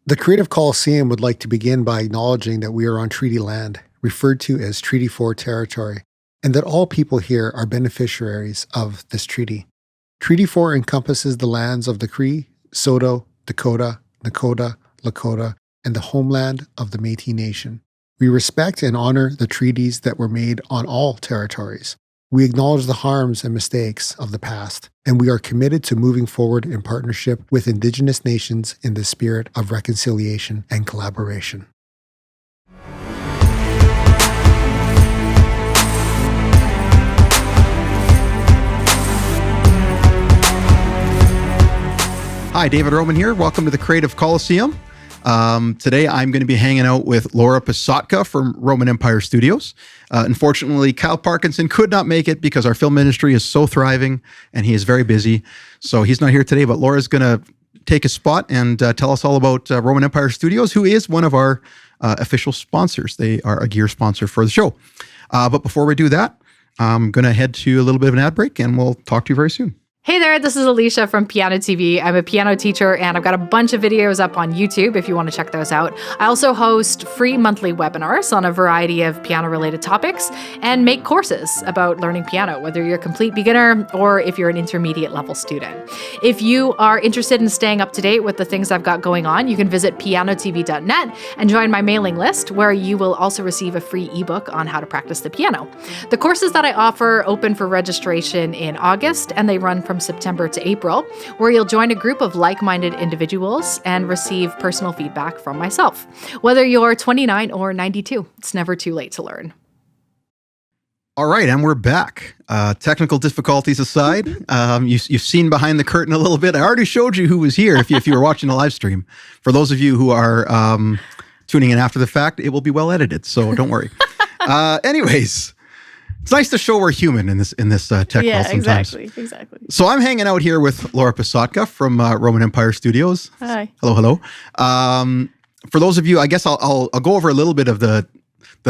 The Creative Coliseum would like to begin by acknowledging that we are on treaty land, referred to as Treaty 4 territory, and that all people here are beneficiaries of this treaty. Treaty 4 encompasses the lands of the Cree, Saulteaux, Dakota, Nakota, Lakota, and the homeland of the Métis Nation. We respect and honor the treaties that were made on all territories. We acknowledge the harms and mistakes of the past, and we are committed to moving forward in partnership with Indigenous nations in the spirit of reconciliation and collaboration. Hi, David Roman here. Welcome to the Creative Coliseum. Today, I'm going to be hanging out with Laura Psotka from Roman Empire Studios. Unfortunately, Kyle Parkinson could not make it because our film industry is so thriving and he is very busy. So he's not here today, but Laura's going to take a spot and tell us all about Roman Empire Studios, who is one of our official sponsors. They are a gear sponsor for the show. But before we do that, I'm going to head to a little bit of an ad break and we'll talk to you very soon. Hey there, this is Alicia from Piano TV. I'm a piano teacher and I've got a bunch of videos up on YouTube if you want to check those out. I also host free monthly webinars on a variety of piano-related topics and make courses about learning piano, whether you're a complete beginner or if you're an intermediate level student. If you are interested in staying up to date with the things I've got going on, you can visit pianotv.net and join my mailing list, where you will also receive a free ebook on how to practice the piano. The courses that I offer open for registration in August, and they run from September to April, where you'll join a group of like-minded individuals and receive personal feedback from myself. Whether you're 29 or 92, it's never too late to learn. All right, and we're back. Technical difficulties aside, you've seen behind the curtain a little bit. I already showed you who was here if you were watching the live stream. For those of you who are tuning in after the fact, it will be well edited, so don't worry. Anyways, it's nice to show we're human in this tech call sometimes. Exactly. So I'm hanging out here with Laura Psotka from Roman Empire Studios. Hi. Hello. For those of you, I guess I'll go over a little bit of the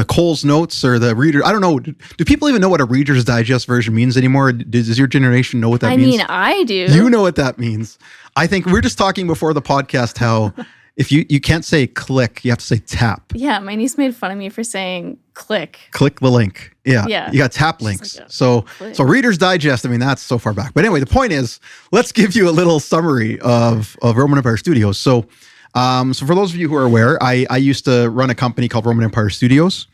Cole's notes or the reader. I don't know. Do people even know what a Reader's Digest version means anymore? Does your generation know what that means? I mean, I do. You know what that means. I think we were just talking before the podcast how if you can't say click, you have to say tap. Yeah, my niece made fun of me for saying click. Click the link. Yeah. You got tap links. Like so Reader's Digest, I mean, that's so far back. But anyway, the point is, let's give you a little summary of Roman Empire Studios. So for those of you who are aware, I used to run a company called Roman Empire Studios.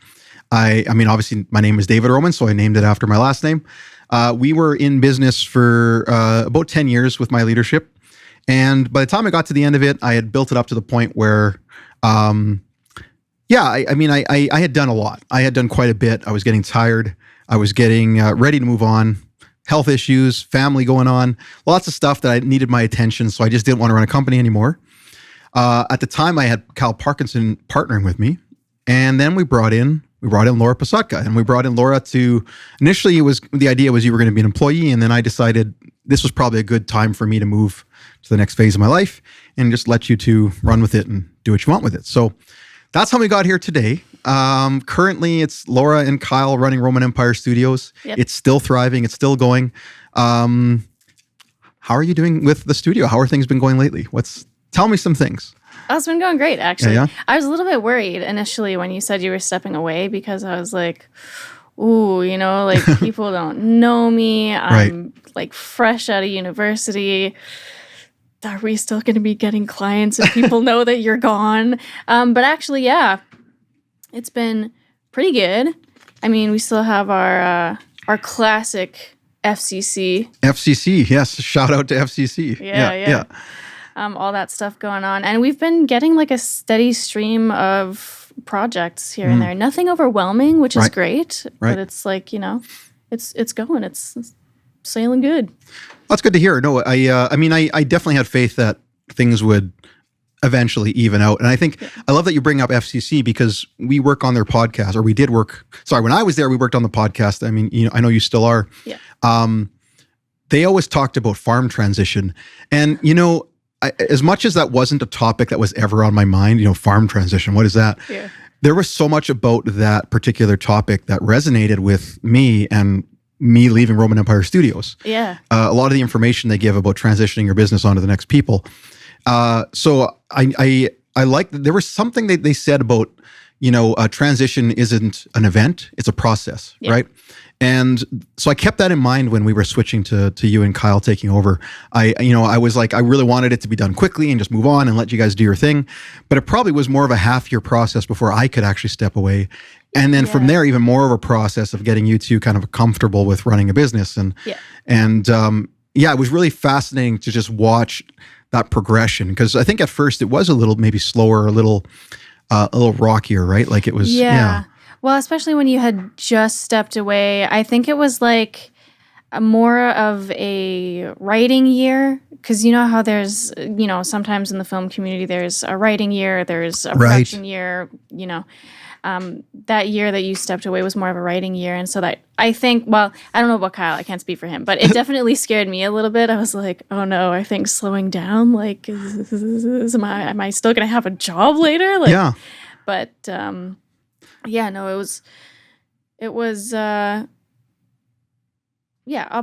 I mean, obviously, my name is David Roman, so I named it after my last name. We were in business for about 10 years with my leadership. And by the time I got to the end of it, I had built it up to the point where, I had done a lot. I had done quite a bit. I was getting tired. I was getting ready to move on. Health issues, family going on, lots of stuff that I needed my attention. So I just didn't want to run a company anymore. At the time, I had Kyle Parkinson partnering with me. And then we brought in Laura Psotka, and we brought in Laura to, initially the idea was you were going to be an employee. And then I decided this was probably a good time for me to move to the next phase of my life and just let you to run with it and do what you want with it. So that's how we got here today. Currently, it's Laura and Kyle running Roman Empire Studios. Yep. It's still thriving. It's still going. How are you doing with the studio? How are things been going lately? Tell me some things. Oh, it's been going great, actually. Yeah. I was a little bit worried initially when you said you were stepping away because I was like, ooh, like people don't know me. I'm like fresh out of university. Are we still going to be getting clients if people know that you're gone? But actually, yeah, it's been pretty good. I mean, we still have our classic FCC. FCC, yes. Shout out to FCC. Yeah. All that stuff going on. And we've been getting like a steady stream of projects here and there. Nothing overwhelming, which is great. But it's like, it's going. It's sailing good. That's good to hear. No, I definitely had faith that things would eventually even out. And I think I love that you bring up FCC because we work on their podcast, or we did work. Sorry, when I was there, we worked on the podcast. I mean, I know you still are. Yeah. They always talked about farm transition, and as much as that wasn't a topic that was ever on my mind, farm transition. What is that? Yeah. There was so much about that particular topic that resonated with me and me leaving Roman Empire Studios. Yeah. A lot of the information they give about transitioning your business onto the next people. So I I like that there was something that they said about, transition isn't an event, it's a process, right? And so I kept that in mind when we were switching to you and Kyle taking over. I was like, I really wanted it to be done quickly and just move on and let you guys do your thing. But it probably was more of a half-year process before I could actually step away. And then from there, even more of a process of getting you two kind of comfortable with running a business. And it was really fascinating to just watch that progression, because I think at first it was a little maybe slower, a little rockier, right? Like it was, Well, especially when you had just stepped away, I think it was like more of a writing year, because you know how there's, sometimes in the film community, there's a writing year, there's a production year, that year that you stepped away was more of a writing year. And so that I think, well, I don't know about Kyle, I can't speak for him, but it definitely scared me a little bit. I was like, oh no, I think slowing down, like, am I still going to have a job later? Like, but, no, it was a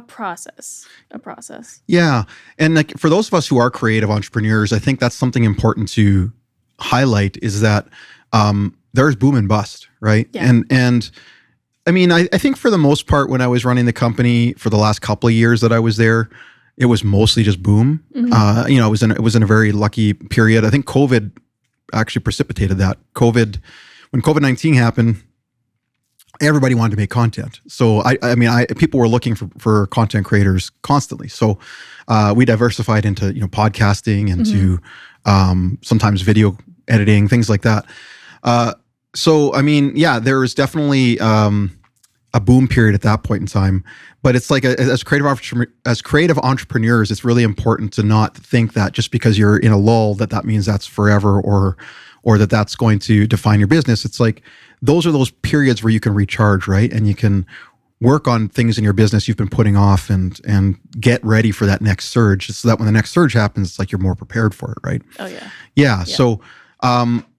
process. Yeah. And like for those of us who are creative entrepreneurs, I think that's something important to highlight, is that there's boom and bust, right? Yeah. And I mean, I think for the most part, when I was running the company for the last couple of years that I was there, it was mostly just boom. Mm-hmm. It was in a very lucky period. I think COVID actually precipitated that. When COVID-19 happened, everybody wanted to make content. So people were looking for content creators constantly. So we diversified into podcasting, into sometimes video editing, things like that. There was definitely a boom period at that point in time. But it's like as creative entrepreneurs, it's really important to not think that just because you're in a lull that means that's forever or that's going to define your business. It's like those are those periods where you can recharge, right? And you can work on things in your business you've been putting off and get ready for that next surge, so that when the next surge happens, it's like you're more prepared for it, right? Oh yeah. Yeah. So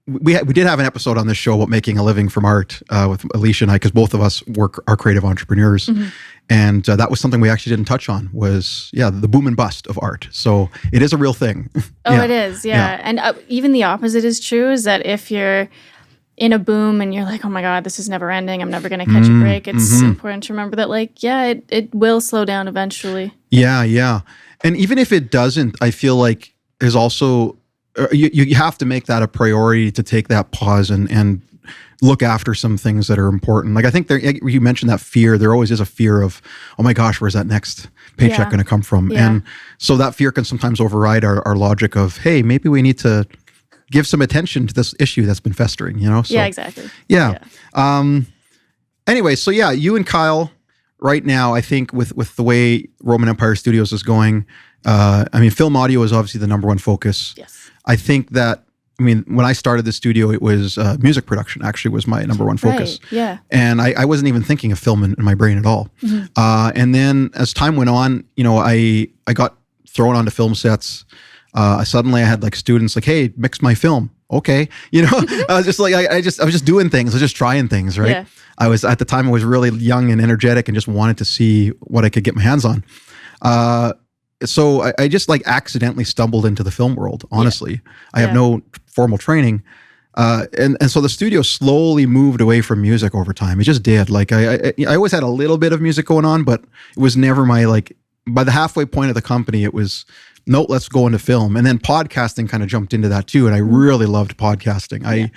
we did have an episode on this show about making a living from art with Alicia and I, because both of us are creative entrepreneurs. Mm-hmm. And that was something we actually didn't touch on, was the boom and bust of art. So it is a real thing. Oh, it is. Yeah. And even the opposite is true, is that if you're in a boom and you're like, oh my God, this is never ending, I'm never going to catch a break. It's important to remember that it will slow down eventually. Yeah. Yeah. And even if it doesn't, I feel like there's also, you have to make that a priority to take that pause and look after some things that are important. Like I think you mentioned that fear. There always is a fear of, oh my gosh, where's that next paycheck going to come from? Yeah. And so that fear can sometimes override our logic of, hey, maybe we need to give some attention to this issue that's been festering, So, yeah, exactly. Yeah. Anyway, so you and Kyle right now, I think with the way Roman Empire Studios is going, film audio is obviously the number one focus. Yes. I think that, when I started the studio, it was music production actually was my number one focus. Right, yeah. And I wasn't even thinking of film in my brain at all. Mm-hmm. And then as time went on, I got thrown onto film sets. Suddenly I had like students like, hey, mix my film. Okay. I was just like, I was just doing things. I was just trying things, right? Yeah. At the time I was really young and energetic and just wanted to see what I could get my hands on. So I just like accidentally stumbled into the film world, honestly. Yeah. I have no formal training. And so the studio slowly moved away from music over time. It just did. Like I always had a little bit of music going on, but it was never my, like, by the halfway point of the company, it was, no, let's go into film. And then podcasting kind of jumped into that too. And I really loved podcasting.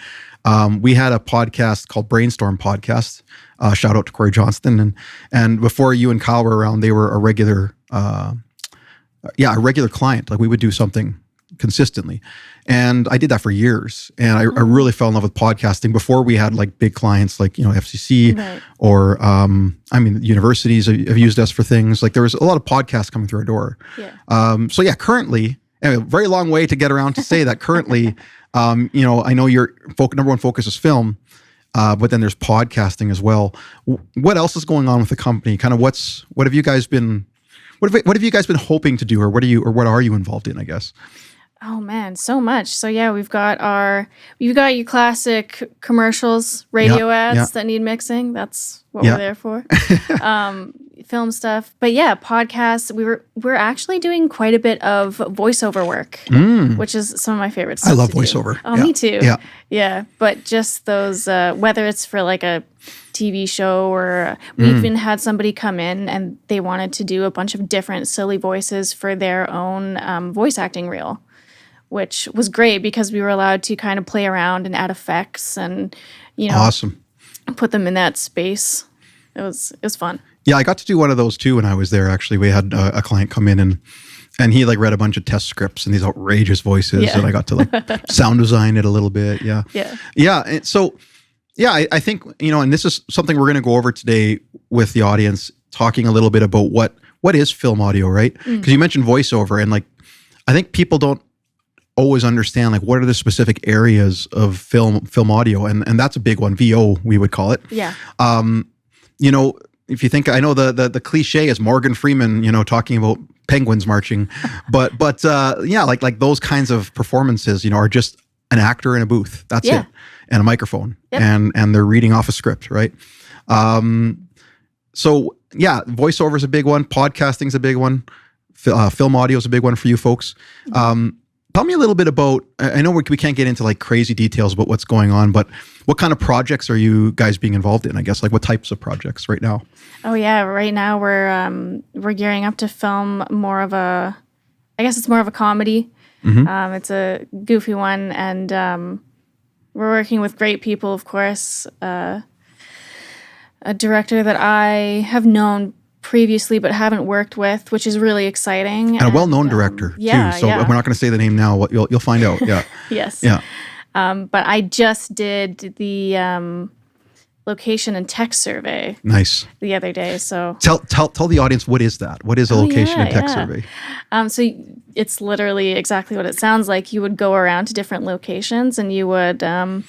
We had a podcast called Brainstorm Podcast. Shout out to Corey Johnston. And before you and Kyle were around, they were a regular client. Like we would do something consistently. And I did that for years. And I really fell in love with podcasting before we had like big clients like, FCC or, universities have used us for things. Like there was a lot of podcasts coming through our door. Yeah. Currently, a very long way to get around to say that currently, I know your number one focus is film, but then there's podcasting as well. What else is going on with the company? Kind of what have you guys been hoping to do, or what are you involved in, I guess? Oh man, so much. So yeah, we've got your classic commercials, radio ads that need mixing. That's what we're there for. film stuff. But yeah, podcasts. We're actually doing quite a bit of voiceover work, which is some of my favorite stuff. I love to do. voiceover. Oh, Yeah. me too. Yeah. Yeah. But just those, whether it's for like a TV show or we even had somebody come in and they wanted to do a bunch of different silly voices for their own voice acting reel, which was great because we were allowed to kind of play around and add effects and, Awesome. put them in that space. It was fun. Yeah, I got to do one of those too when I was there. Actually, we had a client come in and he like read a bunch of test scripts and these outrageous voices, and I got to like sound design it a little bit. Yeah, yeah. And so, yeah, I think and this is something we're going to go over today with the audience, talking a little bit about what is film audio, right? Because you mentioned voiceover, and like I think people don't always understand like what are the specific areas of film audio, and that's a big one. VO, we would call it. Yeah. If you think, I know the cliche is Morgan Freeman, talking about penguins marching, but yeah, like those kinds of performances, are just an actor in a booth. That's it, and a microphone, and they're reading off a script, right? So yeah, voiceover is a big one. Podcasting is a big one. Film audio is a big one for you folks. Tell me a little bit about, I know we can't get into like crazy details about what's going on, but what kind of projects are you guys being involved in? I guess like what types of projects right now? Oh yeah, right now we're gearing up to film more of a comedy. It's a goofy one, and we're working with great people, of course. A director that I have known previously but haven't worked with, which is really exciting. And a well-known director too. So we're not going to say the name now. You'll find out. Yeah. Yes. Yeah. But I just did the location and tech survey. Nice. The other day. So tell the audience, what is that? What is a location and tech survey? So it's literally exactly what it sounds like. You would go around to different locations and you would kind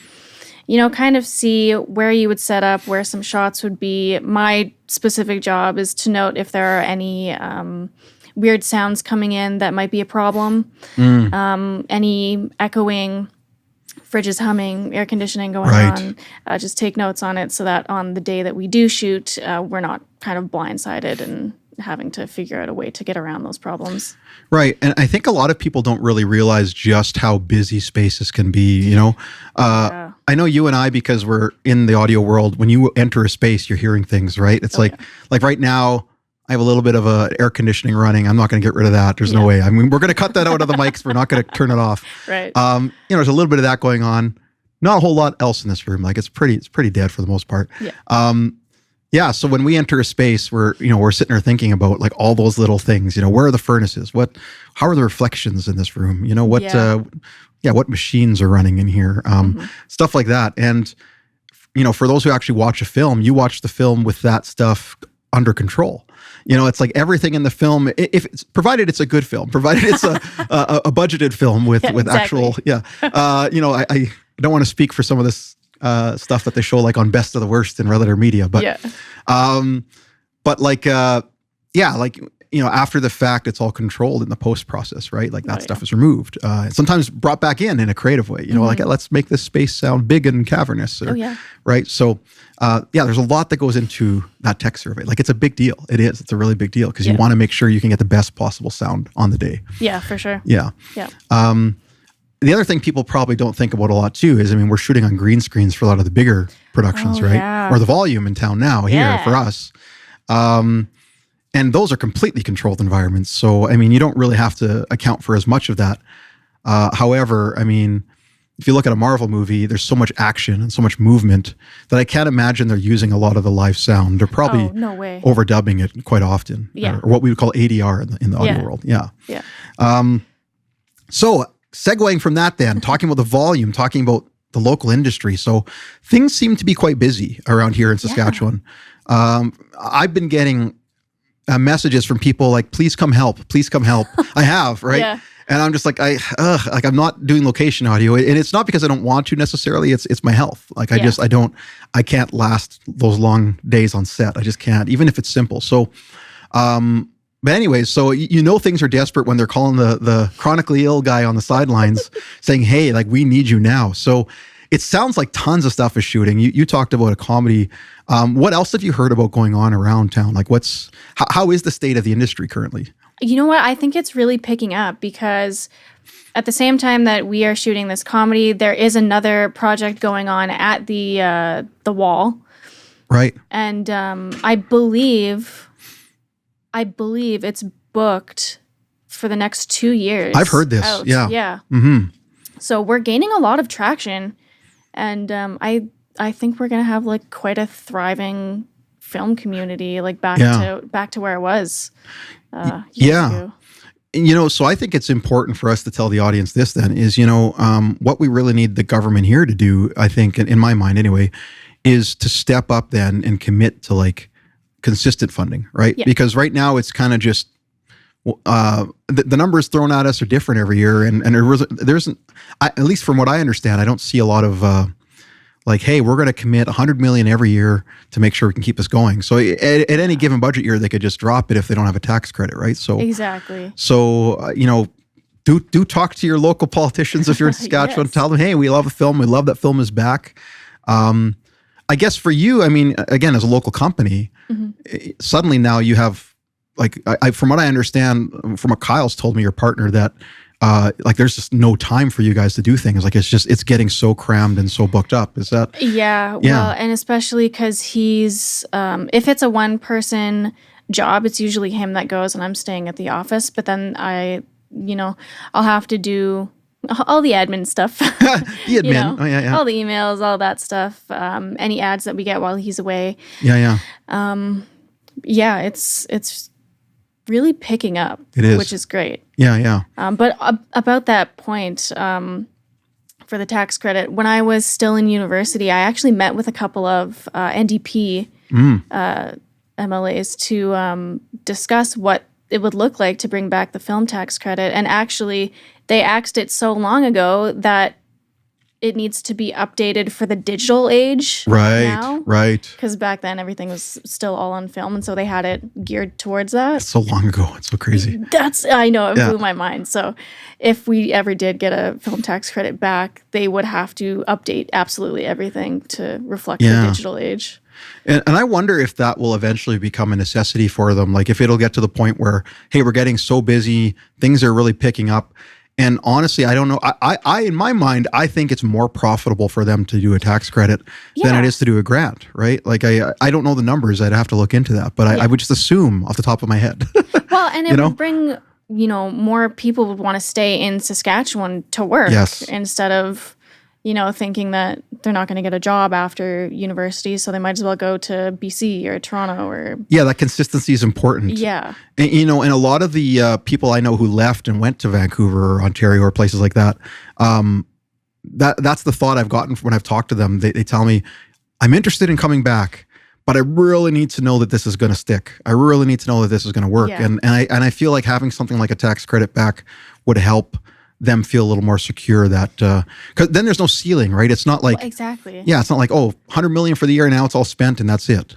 of see where you would set up, where some shots would be. My specific job is to note if there are any weird sounds coming in that might be a problem, any echoing, fridges humming, air conditioning going on. Just take notes on it so that on the day that we do shoot, we're not kind of blindsided and having to figure out a way to get around those problems. Right. And I think a lot of people don't really realize just how busy spaces can be, I know you and I, because we're in the audio world, when you enter a space, you're hearing things, right? It's like right now, I have a little bit of air conditioning running. I'm not going to get rid of that. There's no way. I mean, we're going to cut that out of the mics. We're not going to turn it off. Right. There's a little bit of that going on. Not a whole lot else in this room. Like it's pretty dead for the most part. Yeah. So when we enter a space, we're sitting there thinking about like all those little things. Where are the furnaces? How are the reflections in this room? What machines are running in here? Stuff like that. And for those who actually watch a film, you watch the film with that stuff under control. It's like everything in the film, if it's provided it's a good film, provided it's a budgeted film with actual. I don't want to speak for some of this stuff that they show like on Best of the Worst in Redditor Media, but after the fact, it's all controlled in the post process, right? Like that stuff is removed, sometimes brought back in a creative way. Like let's make this space sound big and cavernous, right? So there's a lot that goes into that tech survey. Like it's a big deal. It is. It's a really big deal because you want to make sure you can get the best possible sound on the day. Yeah, for sure. Yeah. The other thing people probably don't think about a lot too is, we're shooting on green screens for a lot of the bigger productions, right? Yeah. Or the volume in town now here for us. And those are completely controlled environments. So, you don't really have to account for as much of that. However, if you look at a Marvel movie, there's so much action and so much movement that I can't imagine they're using a lot of the live sound. They're probably overdubbing it quite often. Yeah. Or what we would call ADR in the audio world. Yeah. Yeah. So segueing from that then, talking about the volume, talking about the local industry. So things seem to be quite busy around here in Saskatchewan. I've been getting messages from people like, please come help. I have, right? Yeah. And I'm just like, I'm not doing location audio. And it's not because I don't want to necessarily, it's my health. Like I can't last those long days on set. I just can't, even if it's simple. So, but anyways, so things are desperate when they're calling the chronically ill guy on the sidelines saying, hey, like we need you now. So it sounds like tons of stuff is shooting. You talked about a comedy. What else have you heard about going on around town? Like how is the state of the industry currently? You know what? I think it's really picking up because at the same time that we are shooting this comedy, there is another project going on at the Wall. Right. And I believe it's booked for the next 2 years. I've heard this. Out. Yeah. Yeah. Mm-hmm. So we're gaining a lot of traction, and I think we're gonna have like quite a thriving film community, like back to where it was. Years ago. So I think it's important for us to tell the audience this then is, what we really need the government here to do, I think, in my mind anyway, is to step up then and commit to like consistent funding, right? Yeah. Because right now it's kind of just, the numbers thrown at us are different every year. And there isn't, at least from what I understand, I don't see a lot of, like, hey, we're going to commit $100 million every year to make sure we can keep us going. So at any given budget year, they could just drop it if they don't have a tax credit, right? So exactly. So do talk to your local politicians if you're in Saskatchewan. Yes. Tell them, hey, we love the film. We love that film is back. I guess for you, I mean, again, as a local company, suddenly now you have like, from what I understand, from what Kyle's told me, your partner, that like there's just no time for you guys to do things. Like it's getting so crammed and so booked up. Is that? Yeah. Well, and especially because he's, if it's a one person job, it's usually him that goes and I'm staying at the office. But then I'll have to do all the admin stuff. The admin. Oh, yeah. All the emails, all that stuff. Any ads that we get while he's away. Yeah. It's really picking up. It is. Which is great. Yeah. But about that point, for the tax credit, when I was still in university, I actually met with a couple of NDP MLAs to discuss what it would look like to bring back the film tax credit. And actually, they axed it so long ago that it needs to be updated for the digital age now. Right. Because back then, everything was still all on film. And so they had it geared towards that. It's so long ago. It's so crazy. I know, it blew my mind. So if we ever did get a film tax credit back, they would have to update absolutely everything to reflect the digital age. And I wonder if that will eventually become a necessity for them. Like if it'll get to the point where, hey, we're getting so busy, things are really picking up. And honestly, I don't know. I in my mind, I think it's more profitable for them to do a tax credit than it is to do a grant, right? Like I don't know the numbers. I'd have to look into that. But I would just assume off the top of my head. Well, and it would bring, more people would want to stay in Saskatchewan to work instead of, thinking that they're not going to get a job after university, so they might as well go to BC or Toronto or... Yeah, that consistency is important. Yeah. And, and a lot of the people I know who left and went to Vancouver or Ontario or places like that, that's the thought I've gotten from when I've talked to them. They tell me, I'm interested in coming back, but I really need to know that this is going to stick. I really need to know that this is going to work. Yeah. And I feel like having something like a tax credit back would help them feel a little more secure that, because then there's no ceiling, right? It's not like, exactly. Yeah, it's not like, $100 million for the year and now it's all spent and that's it,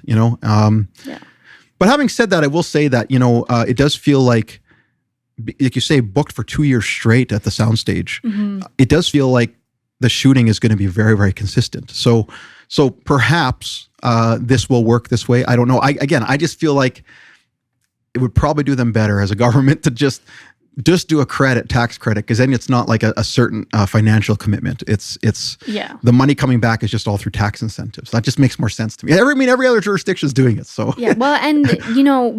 But having said that, I will say that, it does feel like you say, booked for 2 years straight at the soundstage. Mm-hmm. It does feel like the shooting is going to be very, very consistent. So perhaps this will work this way. I don't know. I just feel like it would probably do them better as a government to just do a tax credit, because then it's not like a certain financial commitment. It's the money coming back is just all through tax incentives. That just makes more sense to me. Every other jurisdiction is doing it. So yeah, well, and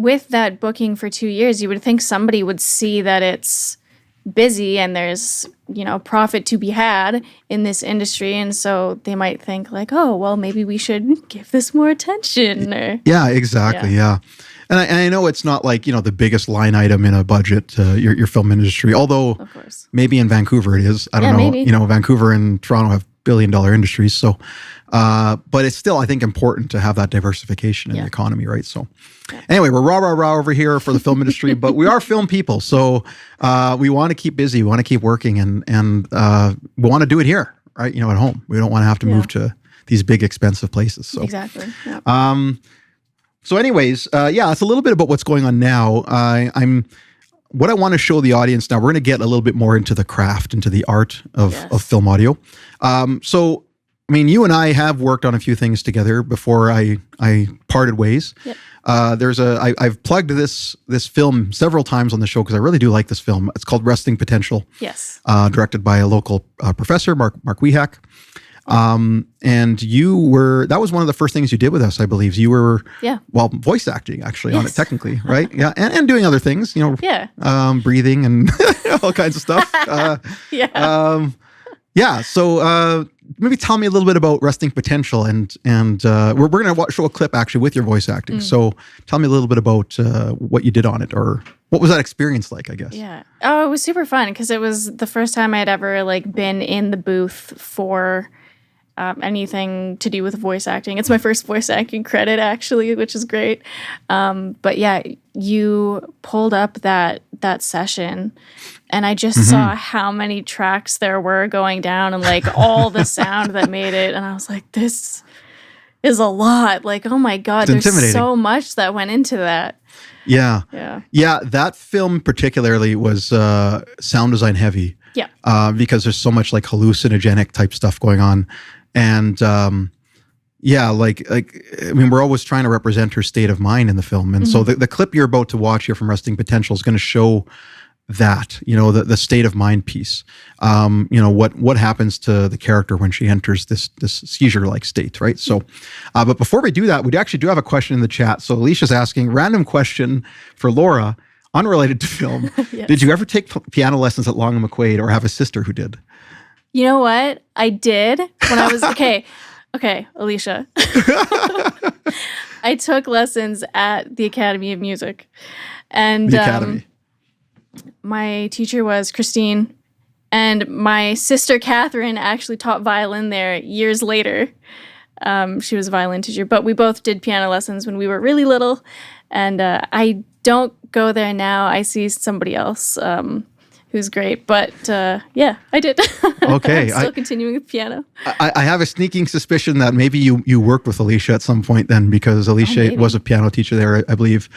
with that booking for 2 years, you would think somebody would see that it's busy and there's profit to be had in this industry, and so they might think like, oh, well, maybe we should give this more attention. Yeah, exactly. Yeah. And I know it's not like, the biggest line item in a budget, your film industry, although of course, maybe in Vancouver it is. I don't know. Maybe. Vancouver and Toronto have billion-dollar industries. So, but it's still, I think, important to have that diversification in the economy, right? So anyway, we're rah over here for the film industry, but we are film people. So we want to keep busy. We want to keep working and we want to do it here, right? At home. We don't want to have to move to these big, expensive places. So exactly. Yeah. So anyways, it's a little bit about what's going on now. What I want to show the audience now, we're going to get a little bit more into the craft, into the art of film audio. So I mean, you and I have worked on a few things together before I parted ways. Yep. I've plugged this film several times on the show because I really do like this film. It's called Resting Potential. Yes. Directed by a local professor, Mark Wehack. And that was one of the first things you did with us, I believe. You were, voice acting actually on it technically, right? Yeah. And doing other things, breathing and all kinds of stuff. So maybe tell me a little bit about Resting Potential and we're going to show a clip actually with your voice acting. So tell me a little bit about what you did on it, or what was that experience like, I guess? Yeah. Oh, it was super fun because it was the first time I'd ever been in the booth for anything to do with voice acting. It's my first voice acting credit actually, which is great. But yeah, you pulled up that session and I just saw how many tracks there were going down and all the sound that made it. And I was like, this is a lot. Oh my God, there's so much that went into that. Yeah. That film particularly was sound design heavy. Yeah. Because there's so much hallucinogenic type stuff going on. And we're always trying to represent her state of mind in the film. And so the clip you're about to watch here from Resting Potential is going to show that, the state of mind piece. What happens to the character when she enters this seizure-like state, right? So, but before we do that, we actually do have a question in the chat. So Alicia's asking, random question for Laura, unrelated to film. Yes. Did you ever take piano lessons at Long and McQuaid or have a sister who did? You know what? I did when I was, okay, Alicia. I took lessons at the Academy of Music. And the Academy. My teacher was Christine, and my sister Catherine actually taught violin there years later. She was a violin teacher, but we both did piano lessons when we were really little. And I don't go there now. I see somebody else who's great. But I did. Okay. I'm still continuing with piano. I have a sneaking suspicion that maybe you worked with Alicia at some point then, because Alicia was a piano teacher there, I believe.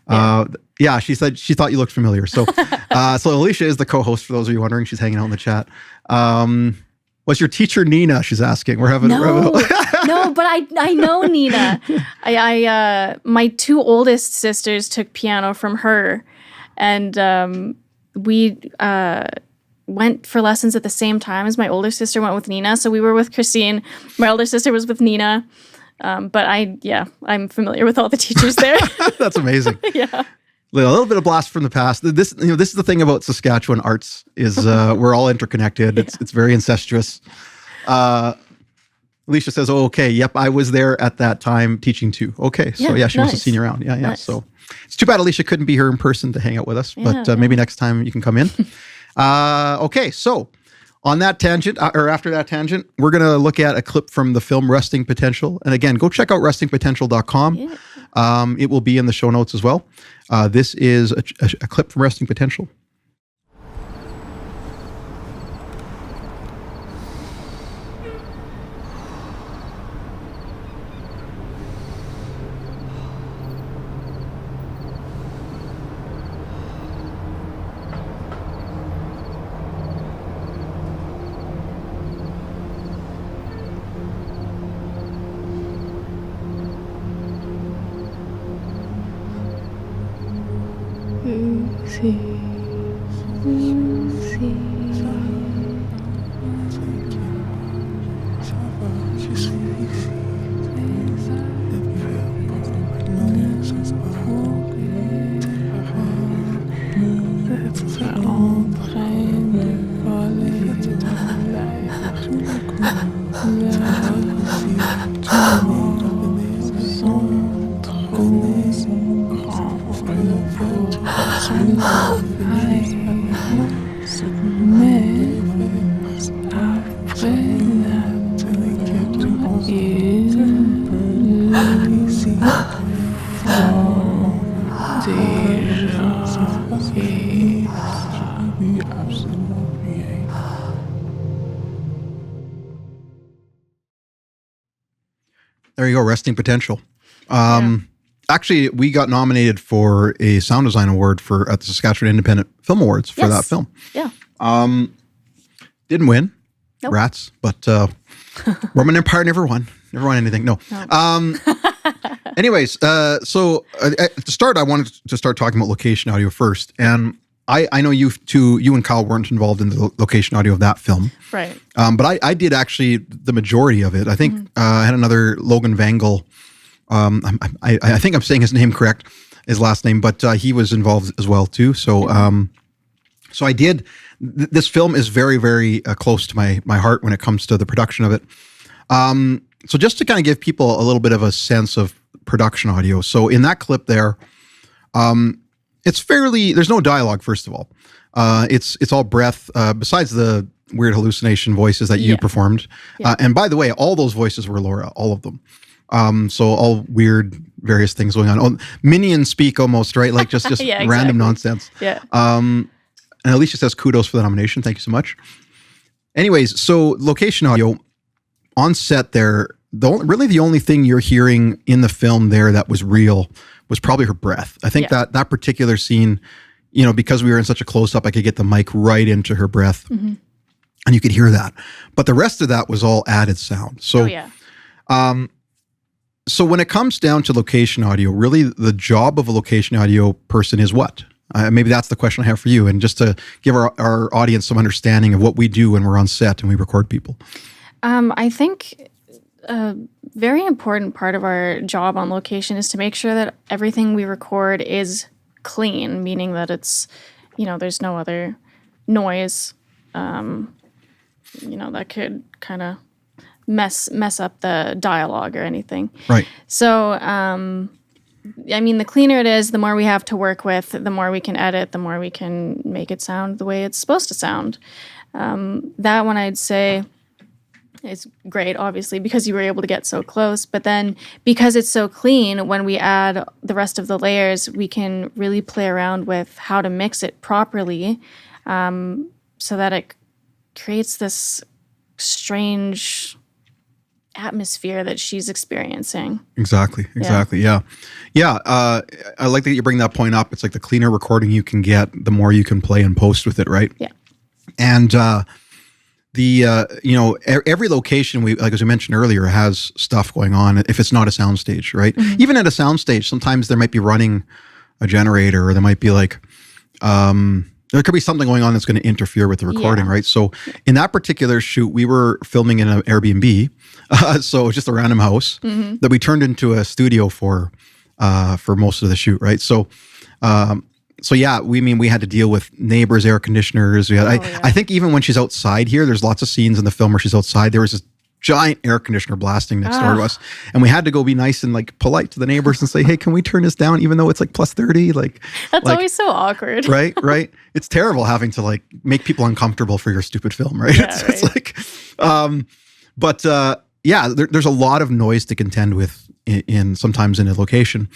Yeah. She said she thought you looked familiar. So so Alicia is the co-host, for those of you wondering. She's hanging out in the chat. Was your teacher Nina? She's asking. No, but I know Nina. My two oldest sisters took piano from her, and we went for lessons at the same time as my older sister went with Nina. So we were with Christine. My older sister was with Nina. But I'm familiar with all the teachers there. That's amazing. Yeah. A little bit of blast from the past. This is the thing about Saskatchewan arts is we're all interconnected. Yeah. It's very incestuous. Alicia says, "Oh, okay, yep, I was there at that time teaching too." Okay, so she must have seen you around. Yeah. Nice. So it's too bad Alicia couldn't be here in person to hang out with us, but maybe next time you can come in. Okay, so on that tangent, or after that tangent, we're going to look at a clip from the film Resting Potential. And again, go check out restingpotential.com. Yeah. It will be in the show notes as well. This is a clip from Resting Potential. There you go, Resting Potential. Actually, we got nominated for a sound design award at the Saskatchewan Independent Film Awards for that film. Yeah. Didn't win, Nope. Rats, but Roman Empire never won anything. No. Anyways, so to start, I wanted to start talking about location audio first. And I know you and Kyle weren't involved in the location audio of that film. Right. But I did actually the majority of it. I think I had another Logan Vangel. I think I'm saying his name correct, his last name, but he was involved as well too. So so I did. This film is very, very close to my heart when it comes to the production of it. So just to kind of give people a little bit of a sense of production audio. So in that clip there, it's fairly, there's no dialogue, first of all. It's all breath, besides the weird hallucination voices that you performed. And by the way, all those voices were Laura, all of them. So all weird, various things going on. Oh, minion speak almost, right? Like just random nonsense. Yeah. And Alicia says kudos for the nomination. Thank you so much. Anyways, so location audio on set there, really the only thing you're hearing in the film there that was real was probably her breath. I think that particular scene, because we were in such a close-up, I could get the mic right into her breath and you could hear that. But the rest of that was all added sound. So, so when it comes down to location audio, really the job of a location audio person is what? Maybe that's the question I have for you. And just to give our audience some understanding of what we do when we're on set and we record people. I think a very important part of our job on location is to make sure that everything we record is clean, meaning that it's, there's no other noise, that could kind of mess up the dialogue or anything. Right. So, the cleaner it is, the more we have to work with, the more we can edit, the more we can make it sound the way it's supposed to sound. That one I'd say is great, obviously, because you were able to get so close. But then because it's so clean, when we add the rest of the layers, we can really play around with how to mix it properly so that it creates this strange atmosphere that she's experiencing. Exactly. Yeah. I like that you bring that point up. It's like the cleaner recording you can get, the more you can play and post with it, right? Yeah. And every location as we mentioned earlier, has stuff going on if it's not a soundstage, right? Even at a soundstage, sometimes there might be running a generator, or there might be like there could be something going on that's going to interfere with the recording, right? So in that particular shoot, we were filming in an Airbnb, so it was just a random house that we turned into a studio for most of the shoot, right? So we had to deal with neighbors' air conditioners. I think even when she's outside here, there's lots of scenes in the film where she's outside. There was this giant air conditioner blasting next door to us, and we had to go be nice and like polite to the neighbors and say, "Hey, can we turn this down?" Even though it's like plus 30. That's always so awkward, right? It's terrible having to like make people uncomfortable for your stupid film, right? It's like, there's a lot of noise to contend with sometimes in a location.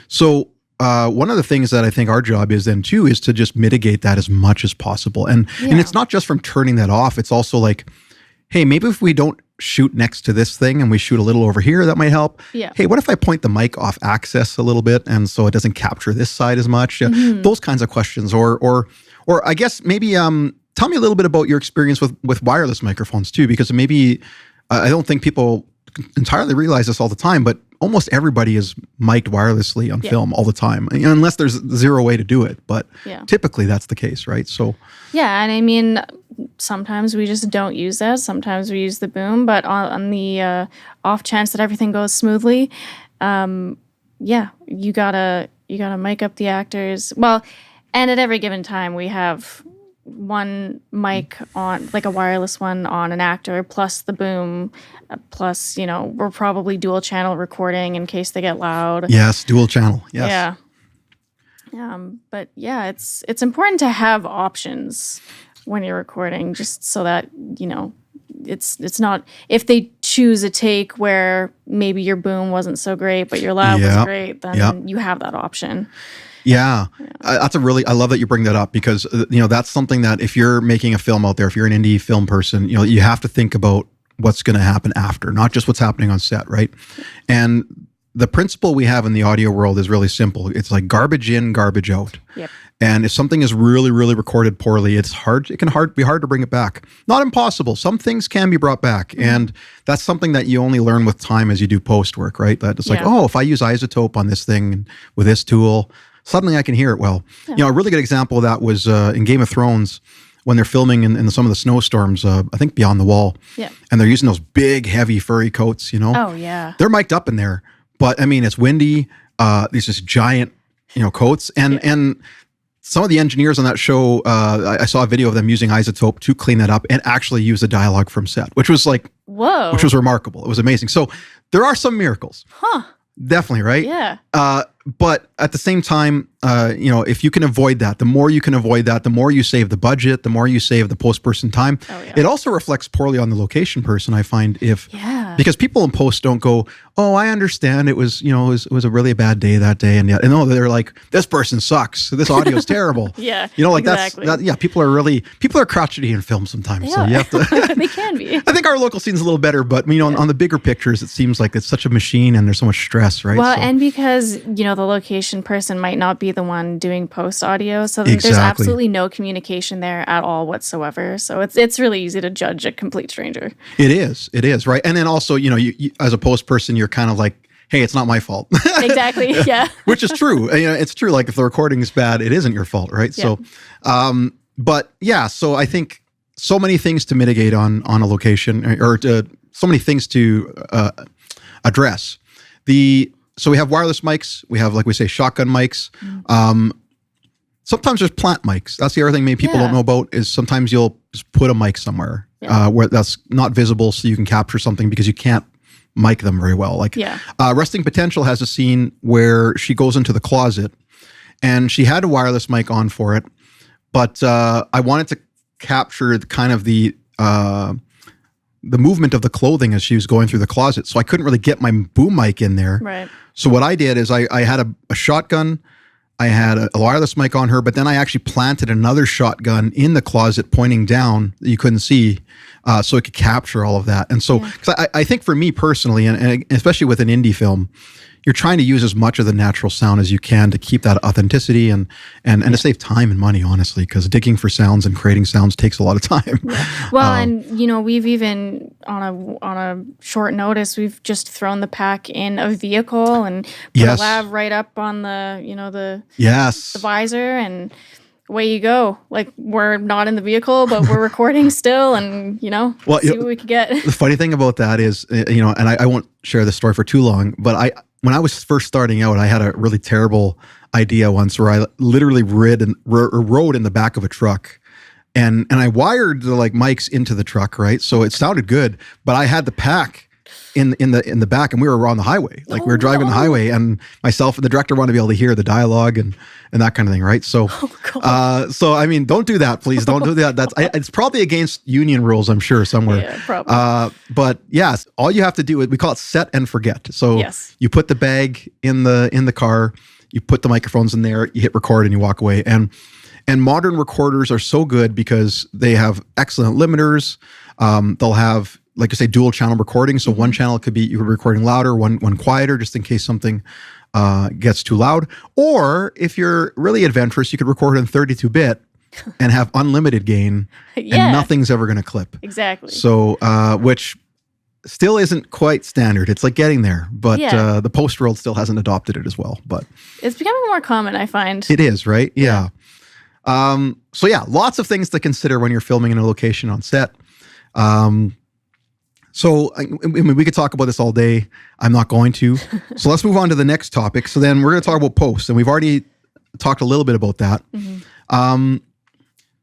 So. One of the things that I think our job is then too is to just mitigate that as much as possible. And it's not just from turning that off. It's also like, hey, maybe if we don't shoot next to this thing and we shoot a little over here, that might help. Yeah. Hey, what if I point the mic off axis a little bit and so it doesn't capture this side as much? Those kinds of questions. Or I guess maybe tell me a little bit about your experience with wireless microphones too, because maybe I don't think people entirely realize this all the time, but almost everybody is mic'd wirelessly on film all the time, unless there's zero way to do it. But typically that's the case, right? So and sometimes we just don't use that. Sometimes we use the boom, but on the off chance that everything goes smoothly, you gotta mic up the actors. Well, and at every given time we have one mic on, like a wireless one on an actor, plus the boom, plus, we're probably dual channel recording in case they get loud. Yes, dual channel. Yes. Yeah. But it's important to have options when you're recording, just so that, it's not, if they choose a take where maybe your boom wasn't so great, but your loud was great, then you have that option. Yeah. I love that you bring that up, because, that's something that if you're making a film out there, if you're an indie film person, you have to think about what's going to happen after, not just what's happening on set, right? And the principle we have in the audio world is really simple. It's like garbage in, garbage out. Yep. And if something is really, really recorded poorly, it can be hard to bring it back. Not impossible. Some things can be brought back. And that's something that you only learn with time as you do post work, right? That it's like, if I use isotope on this thing with this tool, suddenly I can hear it well. Yeah. A really good example of that was in Game of Thrones, when they're filming in some of the snowstorms, I think Beyond the Wall. Yeah. And they're using those big, heavy, furry coats, Oh, yeah. They're mic'd up in there. But I mean, it's windy. These just giant, coats. And some of the engineers on that show, I saw a video of them using isotope to clean that up and actually use the dialogue from set, which was which was remarkable. It was amazing. So there are some miracles. Huh. Definitely, right? Yeah. But at the same time, if you can avoid that, the more you can avoid that, the more you save the budget, the more you save the post-person time. Oh, yeah. It also reflects poorly on the location person, I find, because people in post don't go, oh, I understand it was, it was a really bad day that day. And they're like, this person sucks. This audio is terrible. Yeah. Exactly. People are crotchety in film sometimes. They so are. you have to. They can be. I think our local scene's a little better, but on the bigger pictures, it seems like it's such a machine and there's so much stress, right? Well, and because, the location person might not be the one doing post audio. So there's absolutely no communication there at all whatsoever. So it's really easy to judge a complete stranger. It is, right? And then also, you as a post person, you're kind of like, hey, it's not my fault. Exactly, yeah. Which is true. It's true. Like if the recording is bad, it isn't your fault, right? Yeah. So, so I think so many things to mitigate on a location or so many things to address. So we have wireless mics. We have, like we say, shotgun mics. Sometimes there's plant mics. That's the other thing maybe people don't know about is sometimes you'll just put a mic somewhere where that's not visible so you can capture something because you can't mic them very well. Like Resting Potential has a scene where she goes into the closet and she had a wireless mic on for it, but I wanted to capture the movement of the clothing as she was going through the closet. So I couldn't really get my boom mic in there. Right. So what I did is I had a shotgun, I had a wireless mic on her, but then I actually planted another shotgun in the closet pointing down that you couldn't see so it could capture all of that. And so, because I think for me personally, and especially with an indie film, you're trying to use as much of the natural sound as you can to keep that authenticity and to save time and money, honestly, because digging for sounds and creating sounds takes a lot of time. Yeah. Well, and we've even on a short notice, we've just thrown the pack in a vehicle and put a lav right up on the visor and away you go. Like we're not in the vehicle, but we're recording still, and see what we could get. The funny thing about that is, and I won't share the story for too long, but when I was first starting out, I had a really terrible idea once where I literally rode in the back of a truck, and I wired the mics into the truck, right? So it sounded good, but I had the pack in the back, and we were on the highway, we were driving the highway, and myself and the director wanted to be able to hear the dialogue and that kind of thing, right? So, so I mean, don't do that, please. Don't do that. It's probably against union rules, I'm sure, somewhere. Yeah, probably. But yes, all you have to do is we call it set and forget. So you put the bag in the car, you put the microphones in there, you hit record, and you walk away. And modern recorders are so good because they have excellent limiters. They'll have, like I say, dual channel recording. So one channel could be you're recording louder, one quieter, just in case something gets too loud. Or if you're really adventurous, you could record in 32-bit and have unlimited gain, and nothing's ever going to clip. Exactly. So, which still isn't quite standard. It's like getting there, but the post world still hasn't adopted it as well. But it's becoming more common, I find. It is, right? Yeah. So lots of things to consider when you're filming in a location on set. So I mean, we could talk about this all day. I'm not going to. So let's move on to the next topic. So then we're going to talk about post, and we've already talked a little bit about that.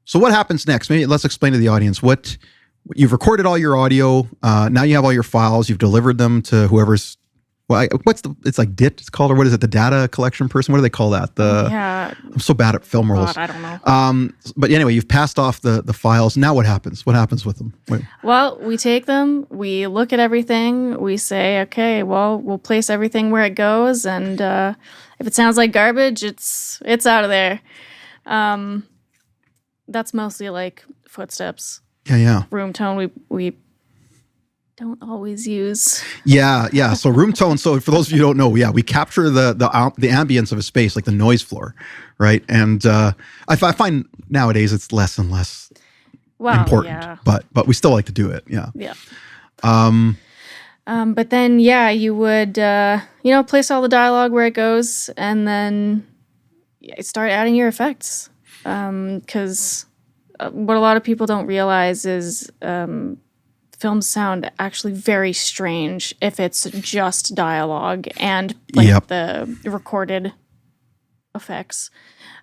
So what happens next? Maybe let's explain to the audience what you've recorded all your audio. Now you have all your files. You've delivered them to whoever's. Well, it's like DIT it's called, or what is it? The data collection person? What do they call that? I'm so bad at film roles. I don't know. But anyway, you've passed off the files. Now what happens? What happens with them? Well, we take them, we look at everything, we say, okay, well, we'll place everything where it goes, and if it sounds like garbage, it's out of there. That's mostly like footsteps. Yeah. Room tone, we don't always use. Yeah. So room tone. So for those of you who don't know, we capture the ambience of a space, like the noise floor, right? And I find nowadays it's less and less important, but we still like to do it. Yeah. But then, you would, place all the dialogue where it goes, and then start adding your effects. Because what a lot of people don't realize is films sound actually very strange if it's just dialogue and the recorded effects,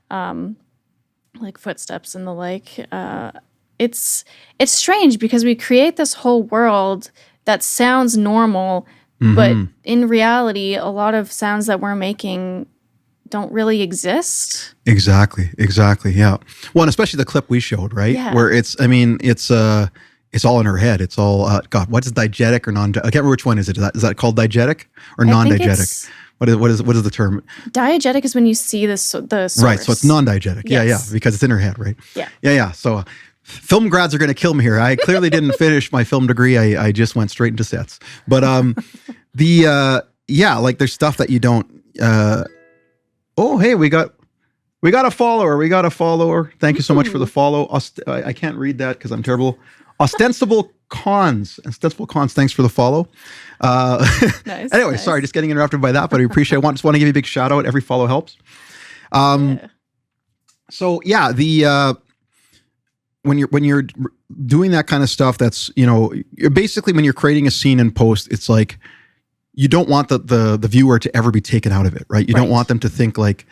like footsteps and the like. It's strange because we create this whole world that sounds normal, but in reality, a lot of sounds that we're making don't really exist. Exactly. Yeah. Well, and especially the clip we showed, right? Yeah. Where it's all in her head. It's all, God, what is diegetic or I can't remember which one is it. Is that called diegetic or non-diegetic? What is the term? Diegetic is when you see the source. Right. So it's non-diegetic. Yes. Yeah. Because it's in her head, right? Yeah. Yeah. So film grads are going to kill me here. I clearly didn't finish my film degree. I just went straight into sets. But like there's stuff that you don't. Oh, hey, we got a follower. Thank you so much for the follow. I can't read that because I'm terrible. Ostensible cons. Thanks for the follow. Nice. Anyway, sorry, just getting interrupted by that, but I appreciate. Just want to give you a big shout out. Every follow helps. So when you're doing that kind of stuff, that's basically when you're creating a scene in post, it's like you don't want the viewer to ever be taken out of it, right? You don't want them to think like,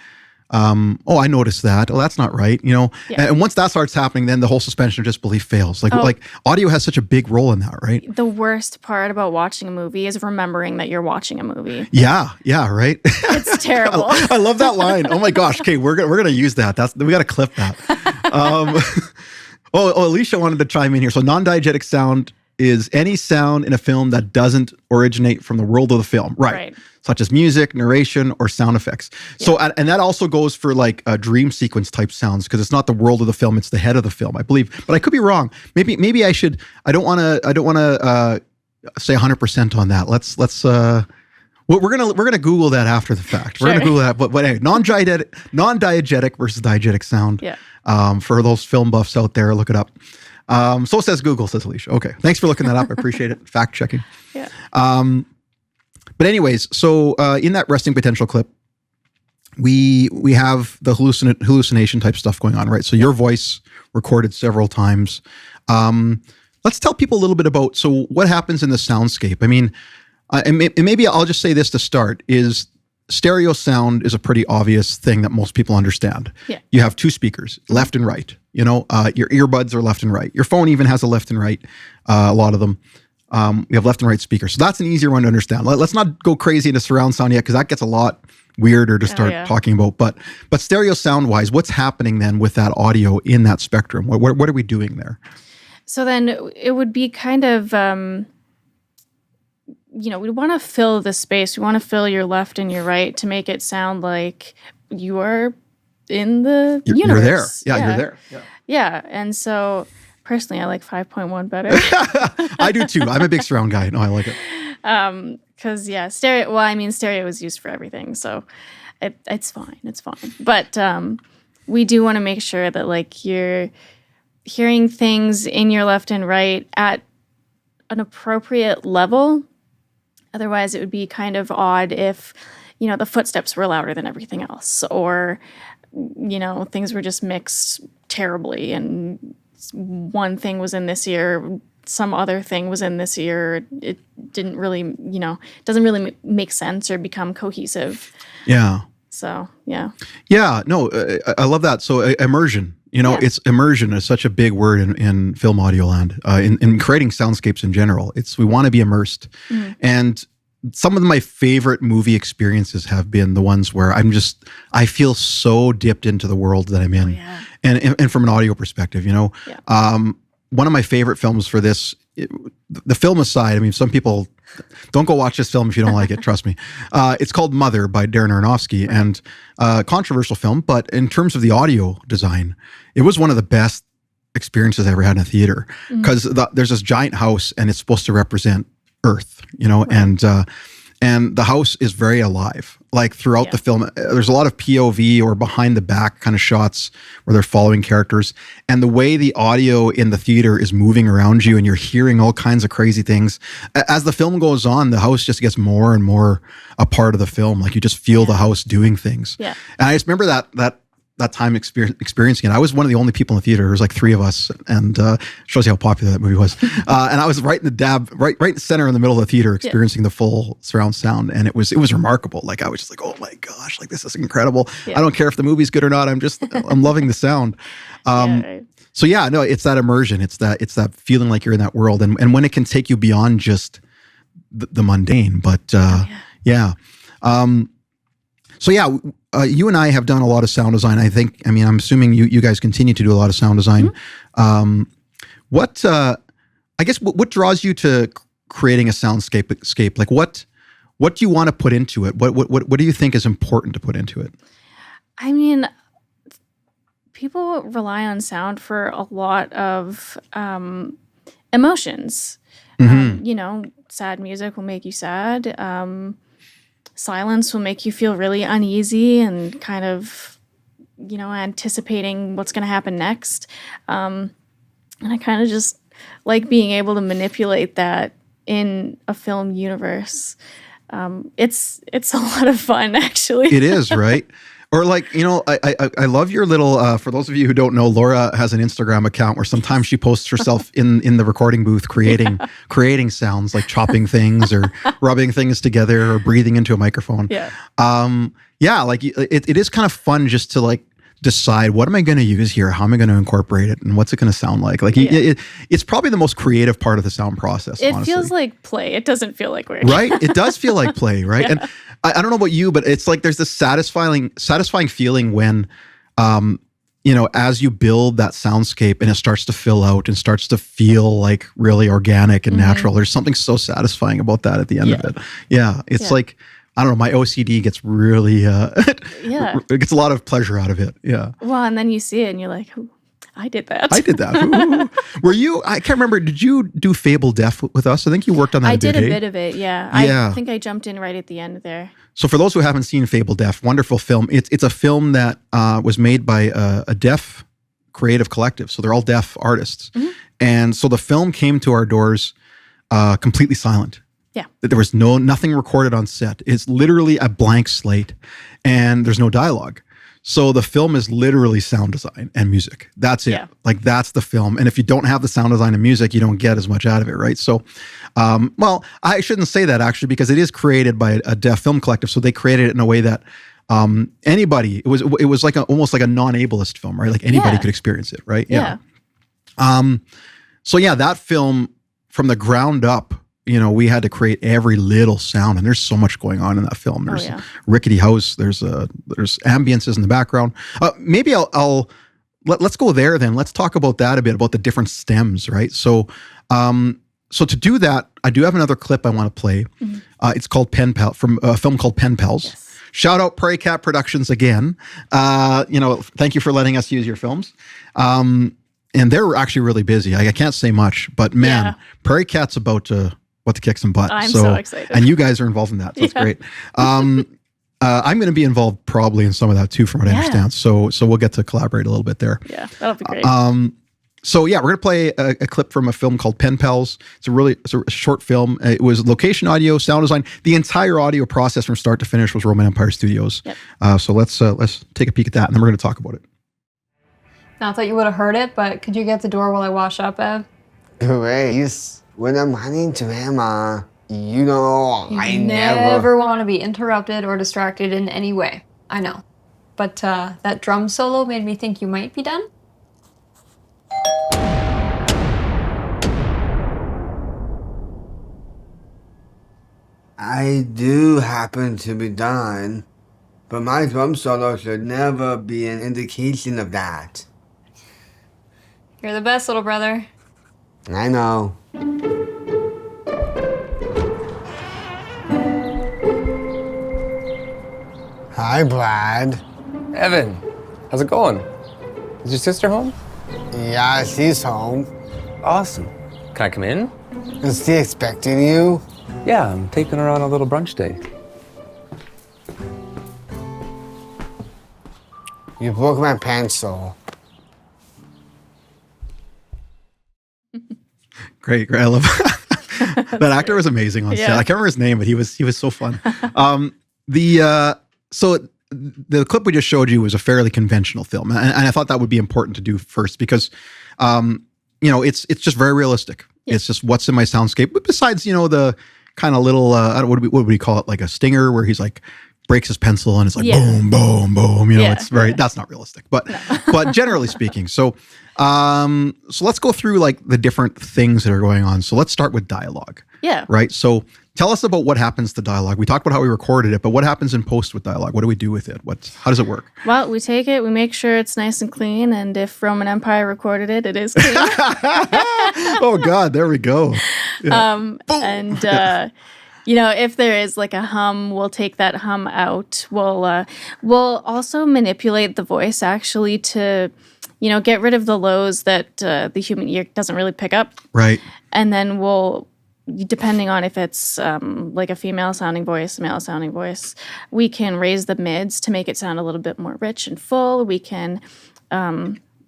oh, I noticed that. Oh, that's not right. And once that starts happening, then the whole suspension of disbelief fails. Like audio has such a big role in that, right? The worst part about watching a movie is remembering that you're watching a movie. Yeah, right. It's terrible. I love that line. Oh my gosh. Okay, we're gonna use that. We got to clip that. Alicia wanted to chime in here. So non-diegetic sound is any sound in a film that doesn't originate from the world of the film, right? Such as music, narration, or sound effects. Yeah. So, and that also goes for like dream sequence type sounds because it's not the world of the film; it's the head of the film, I believe. But I could be wrong. Maybe I should. I don't want to say 100% on that. Let's. We're gonna Google that after the fact. We're gonna Google that. But anyway, non-diegetic versus diegetic sound. Yeah. For those film buffs out there, look it up. So says Google, says Alicia. Okay. Thanks for looking that up. I appreciate it. Fact checking. Yeah. But anyways, so in that resting potential clip, we have the hallucination type stuff going on, right? So your voice recorded several times. Let's tell people a little bit about, so what happens in the soundscape? I mean, and maybe I'll just say this to start, is stereo sound is a pretty obvious thing that most people understand. Yeah. You have two speakers, left and right. Your earbuds are left and right. Your phone even has a left and right, a lot of them. We have left and right speakers. So that's an easier one to understand. Let's not go crazy into surround sound yet, because that gets a lot weirder to start talking about. But stereo sound wise, what's happening then with that audio in that spectrum? What are we doing there? So then it would be kind of, we want to fill the space. We want to fill your left and your right to make it sound like you are in the universe. You're there. Yeah, you're there. Yeah. Yeah. And so personally, I like 5.1 better. I do too. I'm a big surround guy. No, I like it. Because stereo is used for everything. So it's fine. It's fine. But we do want to make sure that like you're hearing things in your left and right at an appropriate level. Otherwise, it would be kind of odd if, the footsteps were louder than everything else, or, things were just mixed terribly and one thing was in this ear, some other thing was in this ear. It didn't really, doesn't really make sense or become cohesive. Yeah. So, yeah. Yeah, no, I love that. So immersion. It's immersion is such a big word in film audio land, in creating soundscapes in general. We want to be immersed. Mm-hmm. And some of my favorite movie experiences have been the ones where I feel so dipped into the world that I'm in. Oh, yeah. And from an audio perspective, one of my favorite films for this, the film aside, I mean, some people don't go watch this film if you don't like it, trust me. It's called Mother by Darren Aronofsky, and controversial film, but in terms of the audio design, it was one of the best experiences I ever had in a theater, because there's this giant house and it's supposed to represent Earth, and the house is very alive. Like throughout the film, there's a lot of POV or behind the back kind of shots where they're following characters. And the way the audio in the theater is moving around you and you're hearing all kinds of crazy things. As the film goes on, the house just gets more and more a part of the film. Like you just feel the house doing things. Yeah. And I just remember that time experiencing it. I was one of the only people in the theater. There was like 3 of us, and shows you how popular that movie was. And I was right in the center in the middle of the theater, experiencing the full surround sound, and it was remarkable. Like I was just like, oh my gosh, like this is incredible. I don't care if the movie's good or not. I'm loving the sound. So yeah, no, it's that immersion. It's that feeling like you're in that world, and when it can take you beyond just the mundane. But so yeah. You and I have done a lot of sound design. I'm assuming you guys continue to do a lot of sound design. What draws you to creating a soundscape? Like what do you want to put into it? What do you think is important to put into it? I mean, people rely on sound for a lot of emotions. Sad music will make you sad. Silence will make you feel really uneasy and kind of, anticipating what's going to happen next. And I kind of just like being able to manipulate that in a film universe. It's a lot of fun, actually. It is, right? Or like, I love your little, for those of you who don't know, Laura has an Instagram account where sometimes she posts herself in the recording booth creating sounds, like chopping things or rubbing things together or breathing into a microphone. Like it is kind of fun just to like decide, what am I going to use here? How am I going to incorporate it? And what's it going to sound like? Like it's probably the most creative part of the sound process. It honestly. Feels like play. It doesn't feel like work. Right? It does feel like play, right? And I don't know about you, but it's like there's this satisfying feeling when, as you build that soundscape and it starts to fill out and starts to feel like really organic and natural. There's something so satisfying about that at the end of it. Yeah. It's like, I don't know, my OCD gets really, it gets a lot of pleasure out of it. Yeah. Well, and then you see it and you're like, ooh, I did that. I did that. Ooh. Were you, I can't remember, did you do Fable Deaf with us? I think you worked on that I did a bit of it, yeah. I think I jumped in right at the end there. So for those who haven't seen Fable Deaf, wonderful film. It's a film that was made by a deaf creative collective. So they're all deaf artists. And so the film came to our doors completely silent. Yeah. There was nothing recorded on set. It's literally a blank slate and there's no dialogue. So the film is literally sound design and music. That's it. Yeah. Like that's the film. And if you don't have the sound design and music, you don't get as much out of it, right? So, well, I shouldn't say that actually, because it is created by a deaf film collective. So they created it in a way that anybody, it was like almost like a non-ableist film, right? Like anybody could experience it, right? Yeah. So yeah, that film from the ground up, we had to create every little sound, and there's so much going on in that film. There's rickety house. There's ambiances in the background. Maybe let's go there then. Let's talk about that a bit, about the different stems, right? So to do that, I do have another clip I want to play. It's called Pen Pal, from a film called Pen Pals. Yes. Shout out Prairie Cat Productions again. Thank you for letting us use your films. And they're actually really busy. I can't say much, but man, Prairie Cat's about to kick some butt. I'm so excited. And you guys are involved in that, so it's great. I'm going to be involved probably in some of that too, from what I understand. So we'll get to collaborate a little bit there. Yeah, that'll be great. So yeah, we're going to play a clip from a film called Pen Pals. It's a short film. It was location audio, sound design. The entire audio process from start to finish was Roman Empire Studios. Yep. So let's take a peek at that, and then we're going to talk about it. Not that you would have heard it, but could you get the door while I wash up, Ev? Grace, when I'm running to Emma, I never want to be interrupted or distracted in any way. I know. But that drum solo made me think you might be done. I do happen to be done, but my drum solo should never be an indication of that. You're the best, little brother. I know. Hi, Brad. Evan, how's it going? Is your sister home? Yes, he's home. Awesome. Can I come in? Is he expecting you? Yeah, I'm taking her on a little brunch date. You broke my pencil. Great. I love that actor was amazing on set. Yeah. I can't remember his name, but he was so fun. So the clip we just showed you was a fairly conventional film, and I thought that would be important to do first because, it's just very realistic. Yeah. It's just what's in my soundscape. But besides, the kind of little, what would we call it, like a stinger where he's like breaks his pencil and it's like boom, boom, boom. It's that's not realistic, but but generally speaking. So let's go through like the different things that are going on. So let's start with dialogue. Yeah. Right. So tell us about what happens to dialogue. We talked about how we recorded it, but what happens in post with dialogue? What do we do with it? How does it work? Well, we take it, we make sure it's nice and clean, and if Roman Empire recorded it, it is clean. Oh God, there we go. Yeah. If there is like a hum, we'll take that hum out. We'll also manipulate the voice actually to, get rid of the lows that the human ear doesn't really pick up. Right. And then we'll, depending on if it's like a female sounding voice, a male sounding voice, we can raise the mids to make it sound a little bit more rich and full. We can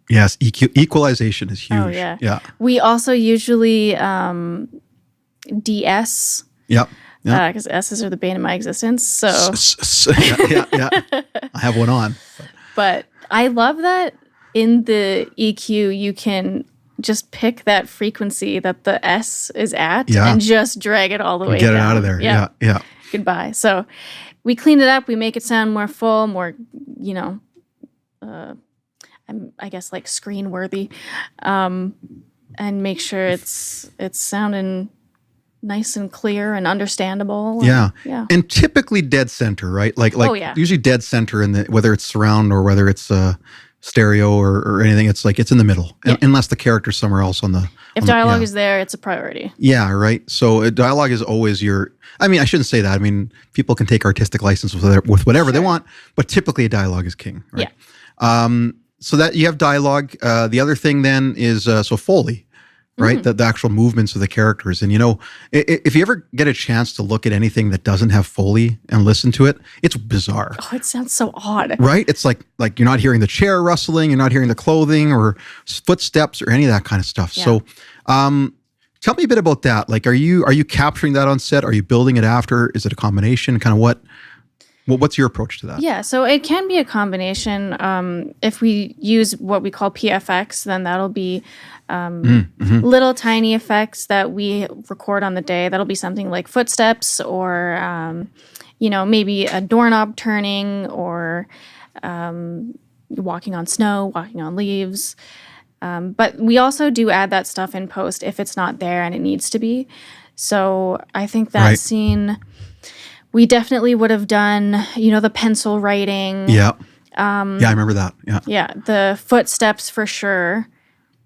yes, equalization is huge. Oh yeah. Yeah. We also usually DS. Yep. Because S's are the bane of my existence. So yeah. I have one on. But I love that in the EQ you can just pick that frequency that the S is at and just drag it all the way Get down. it out of there. Yeah. Goodbye. So we clean it up. We make it sound more full, more, I guess like screen worthy, and make sure it's sounding nice and clear and understandable. Yeah. And typically dead center, right? Like usually dead center in whether it's surround or whether it's stereo or anything. It's like it's in the middle, unless the character's somewhere else on the. If dialogue is there, it's a priority. Yeah, right. So dialogue is always I shouldn't say that. I mean, people can take artistic license with whatever they want, but typically a dialogue is king, right? Yeah. So that you have dialogue. The other thing then is Foley. Right? The actual movements of the characters. And, if you ever get a chance to look at anything that doesn't have Foley and listen to it, it's bizarre. Oh, it sounds so odd. Right? It's like you're not hearing the chair rustling, you're not hearing the clothing or footsteps or any of that kind of stuff. Yeah. So tell me a bit about that. Like, are you capturing that on set? Are you building it after? Is it a combination? Kind of what's your approach to that? Yeah, so it can be a combination. If we use what we call PFX, then that'll be little tiny effects that we record on the day. That'll be something like footsteps or, maybe a doorknob turning or walking on snow, walking on leaves. But we also do add that stuff in post if it's not there and it needs to be. So I think that scene... We definitely would have done, the pencil writing. Yeah. I remember that. Yeah. Yeah. The footsteps for sure.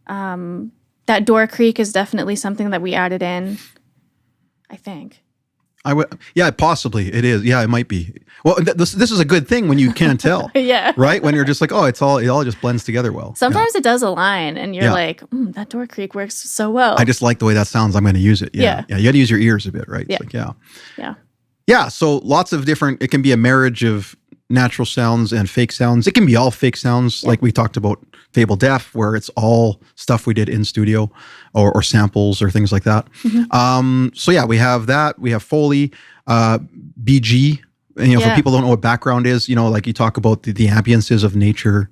That door creak is definitely something that we added in, I think. I would. Yeah, possibly it is. Yeah, it might be. Well, this is a good thing when you can't tell. Yeah. Right? When you're just like, it all just blends together well. Sometimes it does align and you're like, that door creak works so well. I just like the way that sounds. I'm going to use it. Yeah. You got to use your ears a bit, right? Yeah. It's like, Yeah. Yeah, so lots of different, it can be a marriage of natural sounds and fake sounds. It can be all fake sounds, like we talked about Fable Deaf, where it's all stuff we did in studio or samples or things like that. So we have that. We have Foley, BG. And, for people who don't know what background is, like you talk about the ambiances of nature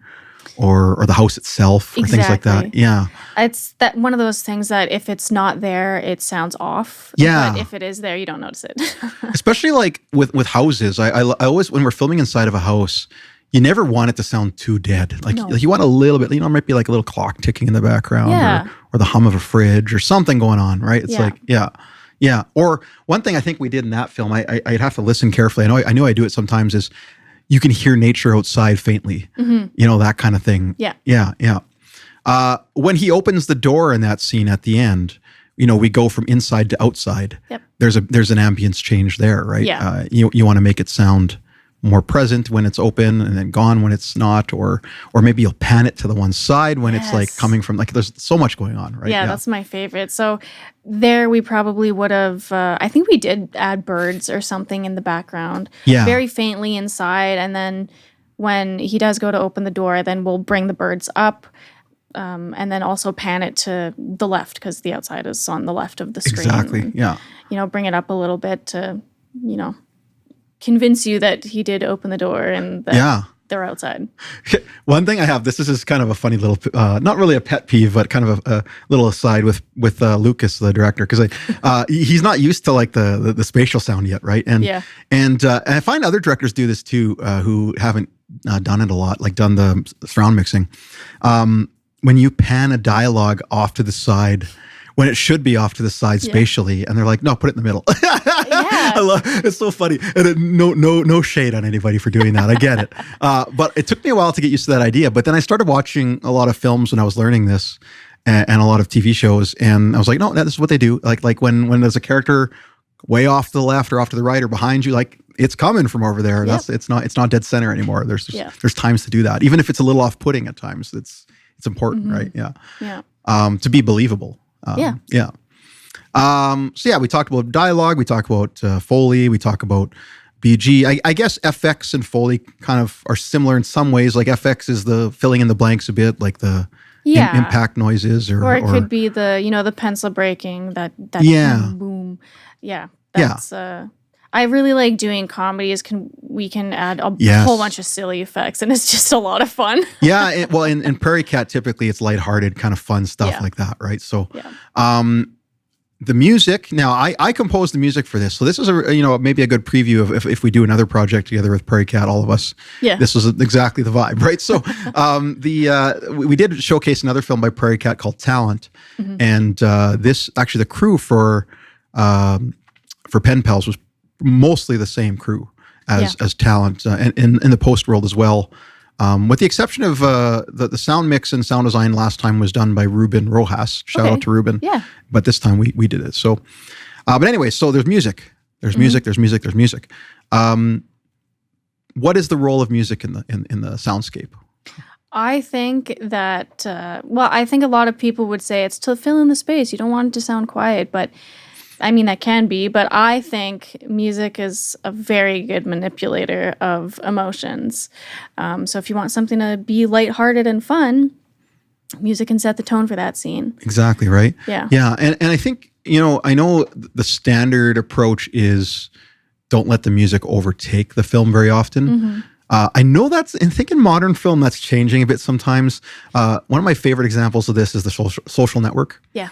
or the house itself or things like that. Yeah. It's that one of those things that if it's not there, it sounds off. Yeah. But if it is there, you don't notice it. Especially like with houses. I always, when we're filming inside of a house, you never want it to sound too dead. Like you want a little bit, it might be like a little clock ticking in the background or the hum of a fridge or something going on, right? It's like, yeah. Or one thing I think we did in that film, I'd have to listen carefully. I know I do it sometimes is you can hear nature outside faintly, that kind of thing. Yeah. When he opens the door in that scene at the end, we go from inside to outside. Yep. There's an ambience change there, right? Yeah. You want to make it sound more present when it's open and then gone when it's not, or maybe you'll pan it to the one side when it's like coming from, like, there's so much going on, right? Yeah, that's my favorite. So there we probably would have, I think we did add birds or something in the background, very faintly inside. And then when he does go to open the door, then we'll bring the birds up. And then also pan it to the left because the outside is on the left of the screen. Exactly, and, yeah. Bring it up a little bit to, convince you that he did open the door and that they're outside. One thing I have, this is kind of a funny little, not really a pet peeve, but kind of a little aside with Lucas, the director, because he's not used to like the spatial sound yet, right? And I find other directors do this too, who haven't done it a lot, like done the surround mixing. When you pan a dialogue off to the side, when it should be off to the side spatially, and they're like, no, put it in the middle. It's so funny. And no shade on anybody for doing that. I get it. But it took me a while to get used to that idea. But then I started watching a lot of films when I was learning this, and a lot of TV shows, and I was like, no, this is what they do. Like when there's a character way off to the left or off to the right or behind you, like it's coming from over there. It's not dead center anymore. There's times to do that, even if it's a little off-putting at times. It's important, right? Yeah. To be believable. So we talked about dialogue, we talked about Foley, we talk about BG. I guess FX and Foley kind of are similar in some ways. Like FX is the filling in the blanks a bit, like the impact noises, or it could be the the pencil breaking, that boom. That's I really like doing comedies. We can add a whole bunch of silly effects, and it's just a lot of fun. In Prairie Cat, typically it's lighthearted, kind of fun stuff like that, right? So, the music. Now, I composed the music for this, so this is maybe a good preview of if we do another project together with Prairie Cat, all of us. Yeah, this was exactly the vibe, right? So, we did showcase another film by Prairie Cat called Talent, and this actually the crew for Pen Pals was mostly the same crew as Talent, and in the post world as well, with the exception of the sound mix and sound design last time was done by Ruben Rojas. Shout out to Ruben. Yeah. But this time we did it. So, but anyway, so there's music. There's music. There's music. There's music. What is the role of music in the soundscape? I think that I think a lot of people would say it's to fill in the space. You don't want it to sound quiet, but I mean, that can be, but I think music is a very good manipulator of emotions. So if you want something to be lighthearted and fun, music can set the tone for that scene. Exactly, right? Yeah. Yeah, and I think, I know the standard approach is don't let the music overtake the film very often. I know I think in modern film that's changing a bit sometimes. One of my favorite examples of this is the Social Network. Yeah.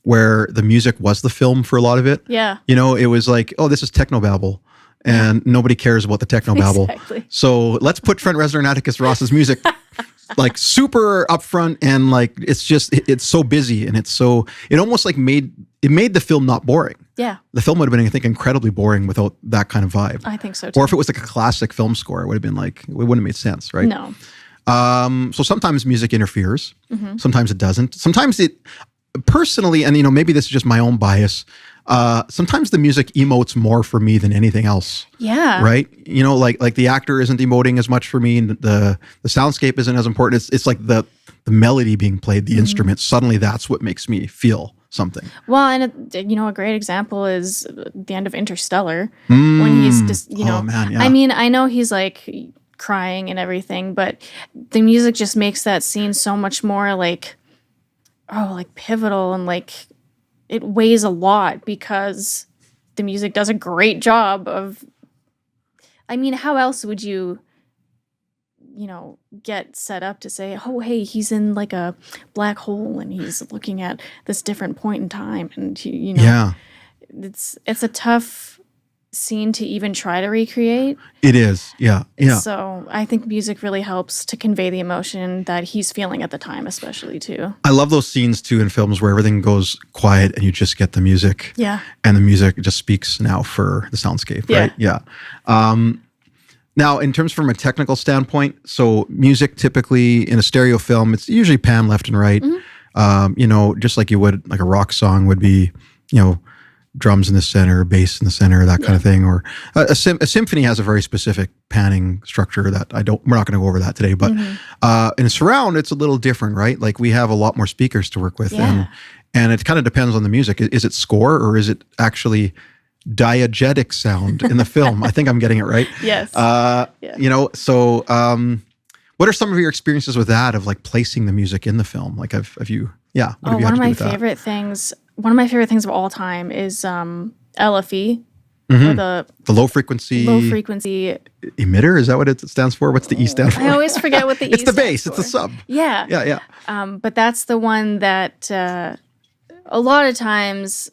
Where the music was the film for a lot of it. Yeah. It was like, oh, this is technobabble. And nobody cares about the technobabble. Exactly. So let's put Trent Reznor and Atticus Ross's music like super upfront, and like it's so busy, and it almost like made the film not boring. Yeah. The film would have been, I think, incredibly boring without that kind of vibe. I think so too. Or if it was like a classic film score, it would have been like, it wouldn't have made sense, right? No. So sometimes music interferes. Sometimes it doesn't. Sometimes it personally, and maybe this is just my own bias, sometimes the music emotes more for me than anything else. Yeah. Right? Like the actor isn't emoting as much for me, and the soundscape isn't as important. It's like the melody being played, the instrument, suddenly that's what makes me feel something. Well, and a great example is the end of Interstellar, when he's just, oh, man, yeah. I mean, I know he's like crying and everything, but the music just makes that scene so much more like pivotal, and like it weighs a lot because the music does a great job of, I mean, how else would you get set up to say, oh, hey, he's in like a black hole and he's looking at this different point in time, and it's a tough scene to even try to recreate. It is, yeah. So I think music really helps to convey the emotion that he's feeling at the time, especially too. I love those scenes too in films where everything goes quiet and you just get the music. Yeah. And the music just speaks now for the soundscape, right? Yeah. Now, in terms from a technical standpoint, so music typically in a stereo film, it's usually pan left and right. Just like you would, like a rock song would be, drums in the center, bass in the center, that kind of thing. Or a symphony has a very specific panning structure that we're not going to go over that today. But in surround, it's a little different, right? Like we have a lot more speakers to work with, and it kind of depends on the music. Is it score or is it actually diegetic sound in the film? I think I'm getting it right. Yes. You know, so what are some of your experiences with that, of like placing the music in the film? Like, have you? Yeah. What have you had one of to do my with that? favorite things. One of my favorite things of all time is LFE, Mm-hmm. or The low frequency emitter. Is that what it stands for? What's the E stand for? I always forget what the E It's the stands bass. for. It's the sub. Yeah. Yeah. But that's the one that a lot of times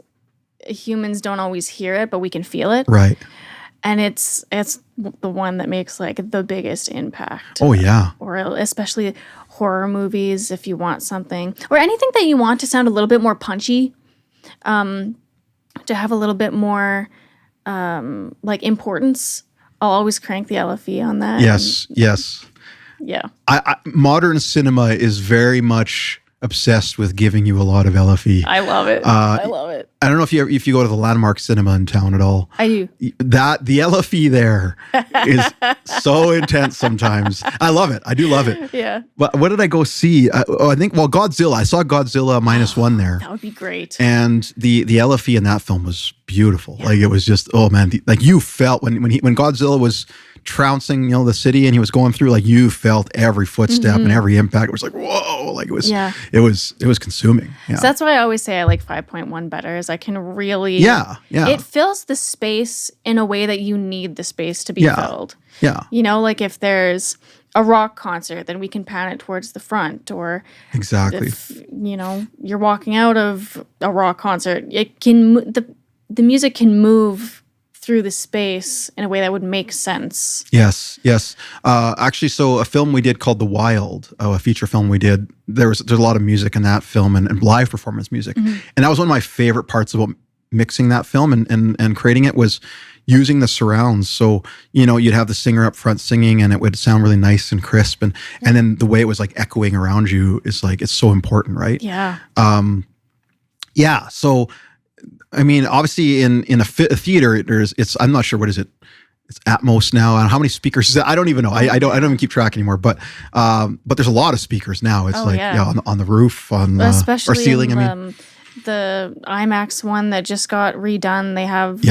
humans don't always hear it, but we can feel it. Right. And it's the one that makes like the biggest impact. Oh yeah. Or especially horror movies, if you want something, or anything that you want to sound a little bit more punchy, to have a little bit more like importance. I'll always crank the LFE on that. Yes. Yeah. Modern cinema is very much obsessed with giving you a lot of LFE. I love it. I love it. I don't know if you go to the Landmark Cinema in town at all. I do. The LFE there is so intense sometimes. I love it. I do love it. Yeah. But what did I go see? I think Godzilla. I saw Godzilla -1 there. That would be great. And the LFE in that film was beautiful. Yeah. Like it was just, oh man, like you felt when Godzilla was trouncing, the city, and he was going through, like you felt every footstep and every impact. It was like, whoa, like it was consuming. Yeah. So that's why I always say I like 5.1 better, is I can really, it fills the space in a way that you need the space to be filled. Yeah. Like if there's a rock concert, then we can pan it towards the front, or exactly. If, you're walking out of a rock concert, it can, the music can move through the space in a way that would make sense. Yes. Actually, so a film we did called The Wild, a feature film we did, there's a lot of music in that film and live performance music. And that was one of my favorite parts about mixing that film and creating it, was using the surrounds. So, you'd have the singer up front singing and it would sound really nice and crisp. And then the way it was like echoing around you is like, it's so important, right? Yeah. So, I mean, obviously in a theater, I'm not sure, what is it? It's Atmos now. And how many speakers is that? I don't even know. I don't even keep track anymore. But there's a lot of speakers now. It's on the roof, especially or ceiling. The IMAX one that just got redone. They have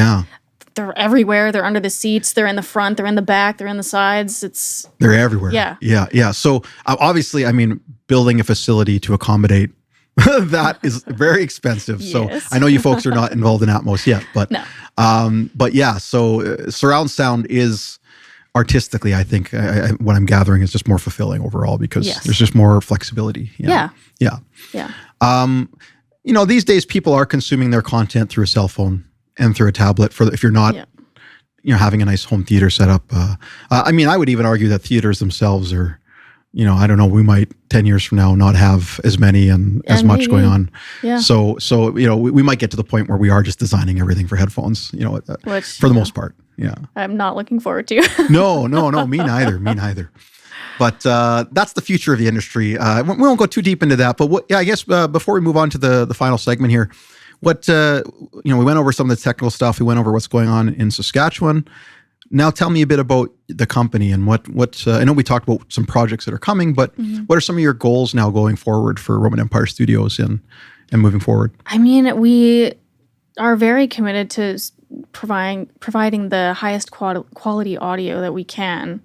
they're everywhere. They're under the seats. They're in the front. They're in the back. They're in the sides. They're everywhere. Yeah. So obviously, I mean, building a facility to accommodate that is very expensive. Yes. So I know you folks are not involved in Atmos yet, but no. But yeah, so surround sound is artistically, I think, what I'm gathering is just more fulfilling overall, because there's just more flexibility. Yeah. These days people are consuming their content through a cell phone and through a tablet. If you're not, having a nice home theater set up. I mean, I would even argue that theaters themselves are, I don't know, we might 10 years from now not have as many and as much maybe. going on. Yeah. So we might get to the point where we are just designing everything for headphones, Which, for the most part. Yeah. I'm not looking forward to. No, me neither. But that's the future of the industry. We won't go too deep into that, but I guess before we move on to the final segment here, we went over some of the technical stuff. We went over what's going on in Saskatchewan. Now tell me a bit about the company and what I know we talked about some projects that are coming, but what are some of your goals now going forward for Roman Empire Studios and moving forward? I mean, we are very committed to providing the highest quality audio that we can.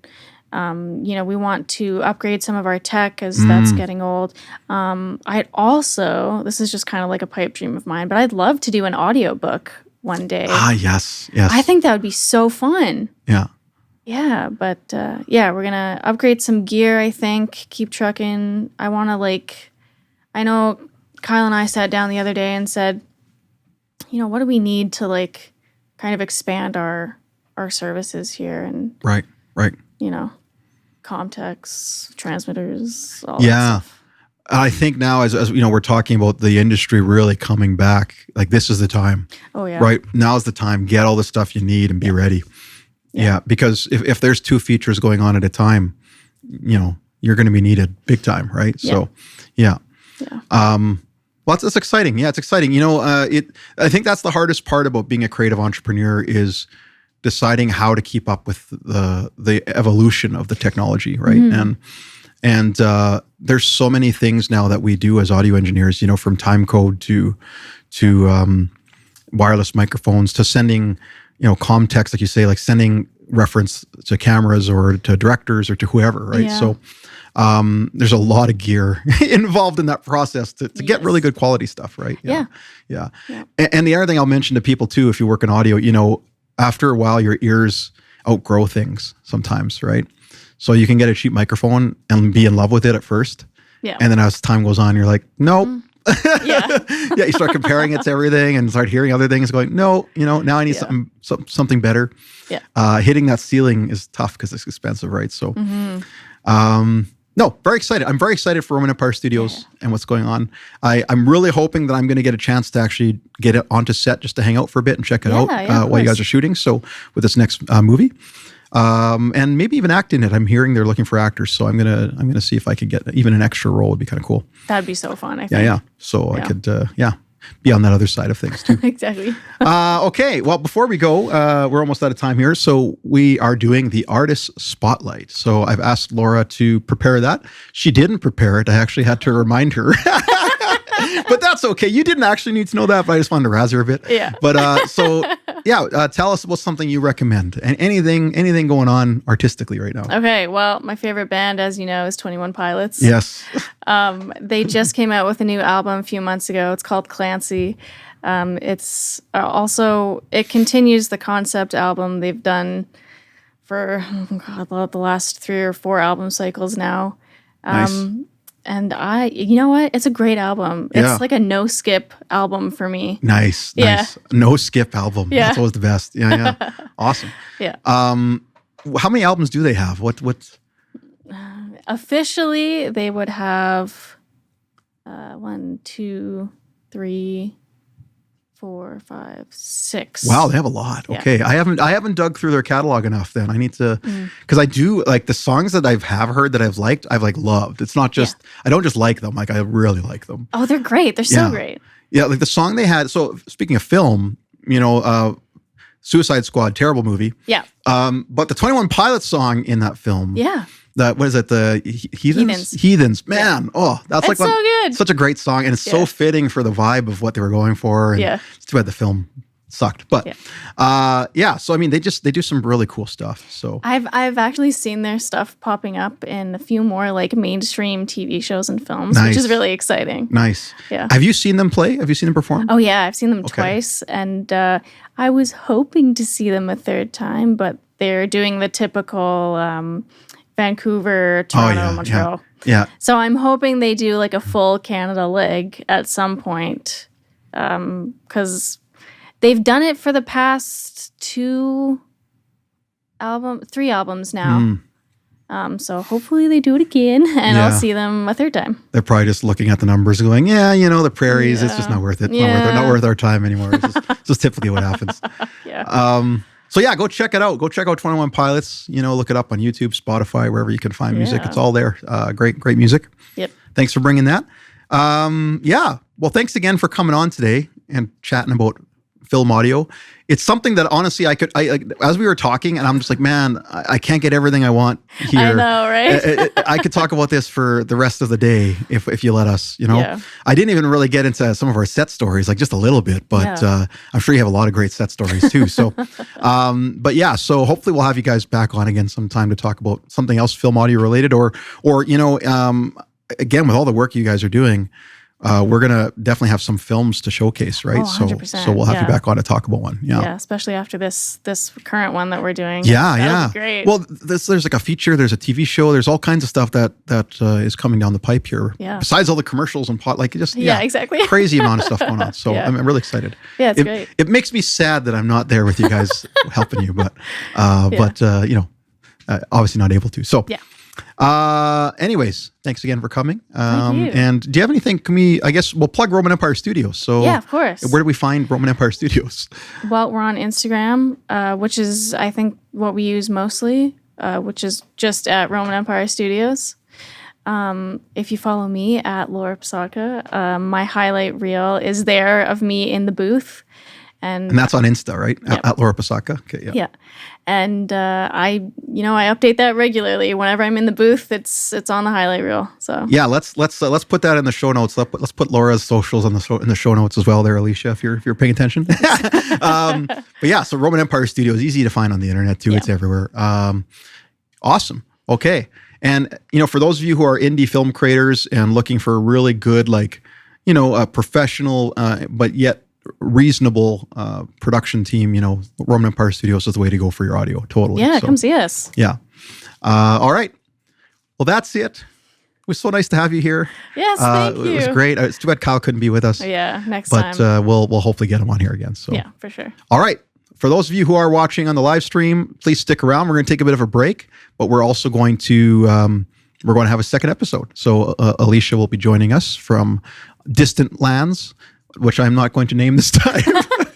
We want to upgrade some of our tech as that's getting old. I'd also, this is just kind of like a pipe dream of mine, but I'd love to do an audiobook one day. Yes. I think that would be so fun. Yeah. Yeah, but we're going to upgrade some gear, I think, keep trucking. I want to I know Kyle and I sat down the other day and said, what do we need to kind of expand our services here? And Right. Comtex, transmitters, all that stuff. I think now, as we're talking about the industry really coming back, like this is the time. Oh yeah. Right. Now is the time. Get all the stuff you need and be ready. Yeah. Because if there's 2 features going on at a time, you're going to be needed big time. Right. Yeah. So, yeah. Well, that's exciting. Yeah, it's exciting. I think that's the hardest part about being a creative entrepreneur is deciding how to keep up with the evolution of the technology, right? And there's so many things now that we do as audio engineers, from time code to wireless microphones to sending, comm text, like you say, like sending reference to cameras or to directors or to whoever, right? Yeah. So there's a lot of gear involved in that process to get really good quality stuff, right? Yeah. And the other thing I'll mention to people too, if you work in audio, after a while your ears outgrow things sometimes, right? So you can get a cheap microphone and be in love with it at first. Yeah. And then as time goes on, you're like, nope. Yeah. You start comparing it to everything and start hearing other things going, no, now I need something better. Yeah. Hitting that ceiling is tough because it's expensive, right? So, no, very excited. I'm very excited for Roman Empire Studios and what's going on. I'm really hoping that I'm going to get a chance to actually get it onto set just to hang out for a bit and check it out while you guys are shooting. So with this next movie. And maybe even act in it. I'm hearing they're looking for actors, so I'm gonna see if I could get even an extra role. Would be kind of cool. That'd be so fun. I think. Yeah. So I could, be on that other side of things too. Exactly. Okay. Well, before we go, we're almost out of time here, so we are doing the artist spotlight. So I've asked Laura to prepare that. She didn't prepare it. I actually had to remind her. But that's okay. You didn't actually need to know that, but I just wanted to razz her a bit. Yeah. But tell us about something you recommend and anything going on artistically right now. Okay. Well, my favorite band, as you know, is 21 Pilots. Yes. They just came out with a new album a few months ago. It's called Clancy. It's also, it continues the concept album they've done for, the last 3 or 4 album cycles now. Nice. And you know what? It's a great album. It's like a no skip album for me. Nice. Yeah. No skip album. Yeah. That's always the best. Yeah. Awesome. Yeah. How many albums do they have? What? Officially, they would have 1, 2, 3, 4, 5, 6. Wow, they have a lot. Yeah. Okay, I haven't dug through their catalog enough. Then I need to, because I do like the songs that have heard that I've loved. It's not just I don't just like them. Like I really like them. Oh, they're great. They're so great. Yeah, like the song they had. So speaking of film, Suicide Squad, terrible movie. Yeah. But the 21 Pilots song in that film. Yeah. What is it? The Heathens. Man, that's like so good. Such a great song, and it's so fitting for the vibe of what they were going for. And it's too bad the film sucked, but So I mean, they do some really cool stuff. So I've actually seen their stuff popping up in a few more like mainstream TV shows and films, which is really exciting. Nice. Yeah. Have you seen them play? Have you seen them perform? Oh yeah, I've seen them twice, and I was hoping to see them a third time, but they're doing the typical Vancouver, Toronto, Montreal. Yeah. So I'm hoping they do like a full Canada leg at some point, because they've done it for the past 3 albums now. So hopefully they do it again, and I'll see them a third time. They're probably just looking at the numbers going, the prairies, it's just not worth it. Not worth our time anymore. It's just typically what happens. So go check it out. Go check out 21 Pilots. Look it up on YouTube, Spotify, wherever you can find music. It's all there. Great music. Yep. Thanks for bringing that. Well, thanks again for coming on today and chatting about film audio. It's something that honestly I as we were talking, and I'm just like, man, I can't get everything I want here. I know, right? I could talk about this for the rest of the day if you let us. I didn't even really get into some of our set stories, like just a little bit, but I'm sure you have a lot of great set stories too. So, so hopefully we'll have you guys back on again sometime to talk about something else film audio related, or again, with all the work you guys are doing. We're gonna definitely have some films to showcase, right? 100%, so we'll have you back on to talk about one. Yeah, especially after this current one that we're doing. Yeah. Great. Well, there's like a feature, there's a TV show, there's all kinds of stuff that is coming down the pipe here. Yeah. Besides all the commercials and exactly. Crazy amount of stuff going on. So I'm really excited. Yeah, it's great. It makes me sad that I'm not there with you guys helping you, but obviously not able to. So. Anyways, thanks again for coming. Thank you. And do you have anything? We'll plug Roman Empire Studios. So yeah, of course. Where do we find Roman Empire Studios? Well, we're on Instagram, which is I think what we use mostly, which is just at Roman Empire Studios. If you follow me at Laura Psotka, my highlight reel is there of me in the booth. And that's on Insta, right? Yep. At Laura Psotka. Okay, Yeah. And I update that regularly. Whenever I'm in the booth, it's on the highlight reel. So yeah, let's put that in the show notes. Let's put Laura's socials in the show notes as well there, Alicia, if you're paying attention. But yeah, so Roman Empire Studios, easy to find on the internet too. Yeah. It's everywhere. Awesome. Okay. And, for those of you who are indie film creators and looking for a really good, a professional, but yet reasonable production team, Roman Empire Studios is the way to go for your audio. Totally. Yeah, come see us. Yeah. All right. Well, that's it. It was so nice to have you here. Yes, thank you. It was great. It's too bad Kyle couldn't be with us. Yeah, next time. But we'll hopefully get him on here again. So yeah, for sure. All right. For those of you who are watching on the live stream, please stick around. We're going to take a bit of a break, but we're also going to have a second episode. So Alicia will be joining us from distant lands, which I'm not going to name this time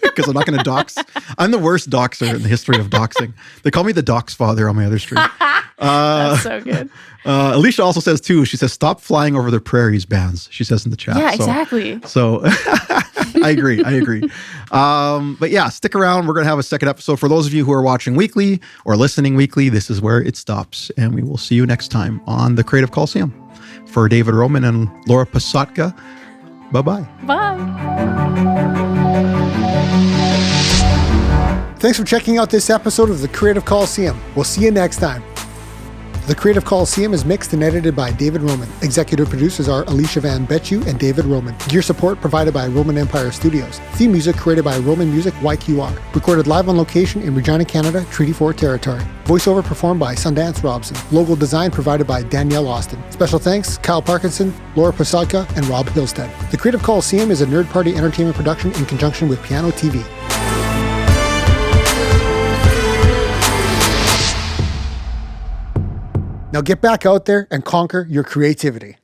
because I'm not going to dox. I'm the worst doxer in the history of doxing. They call me the dox father on my other stream. That's so good. Alicia also says too, she says, stop flying over the prairies, bands. She says in the chat. Yeah, exactly. So I agree. But yeah, stick around. We're going to have a second episode. For those of you who are watching weekly or listening weekly, this is where it stops. And we will see you next time on the Creative Coliseum. For David Roman and Laura Psotka, bye-bye. Bye. Thanks for checking out this episode of the Creative Coliseum. We'll see you next time. The Creative Coliseum is mixed and edited by David Roman. Executive producers are Alicia Van Betju and David Roman. Gear support provided by Roman Empire Studios. Theme music created by Roman Music YQR. Recorded live on location in Regina, Canada, Treaty 4 territory. Voiceover performed by Sundance Robson. Logo design provided by Danielle Austin. Special thanks, Kyle Parkinson, Laura Psotka, and Rob Hillstead. The Creative Coliseum is a Nerd Party entertainment production in conjunction with Piano TV. Now get back out there and conquer your creativity.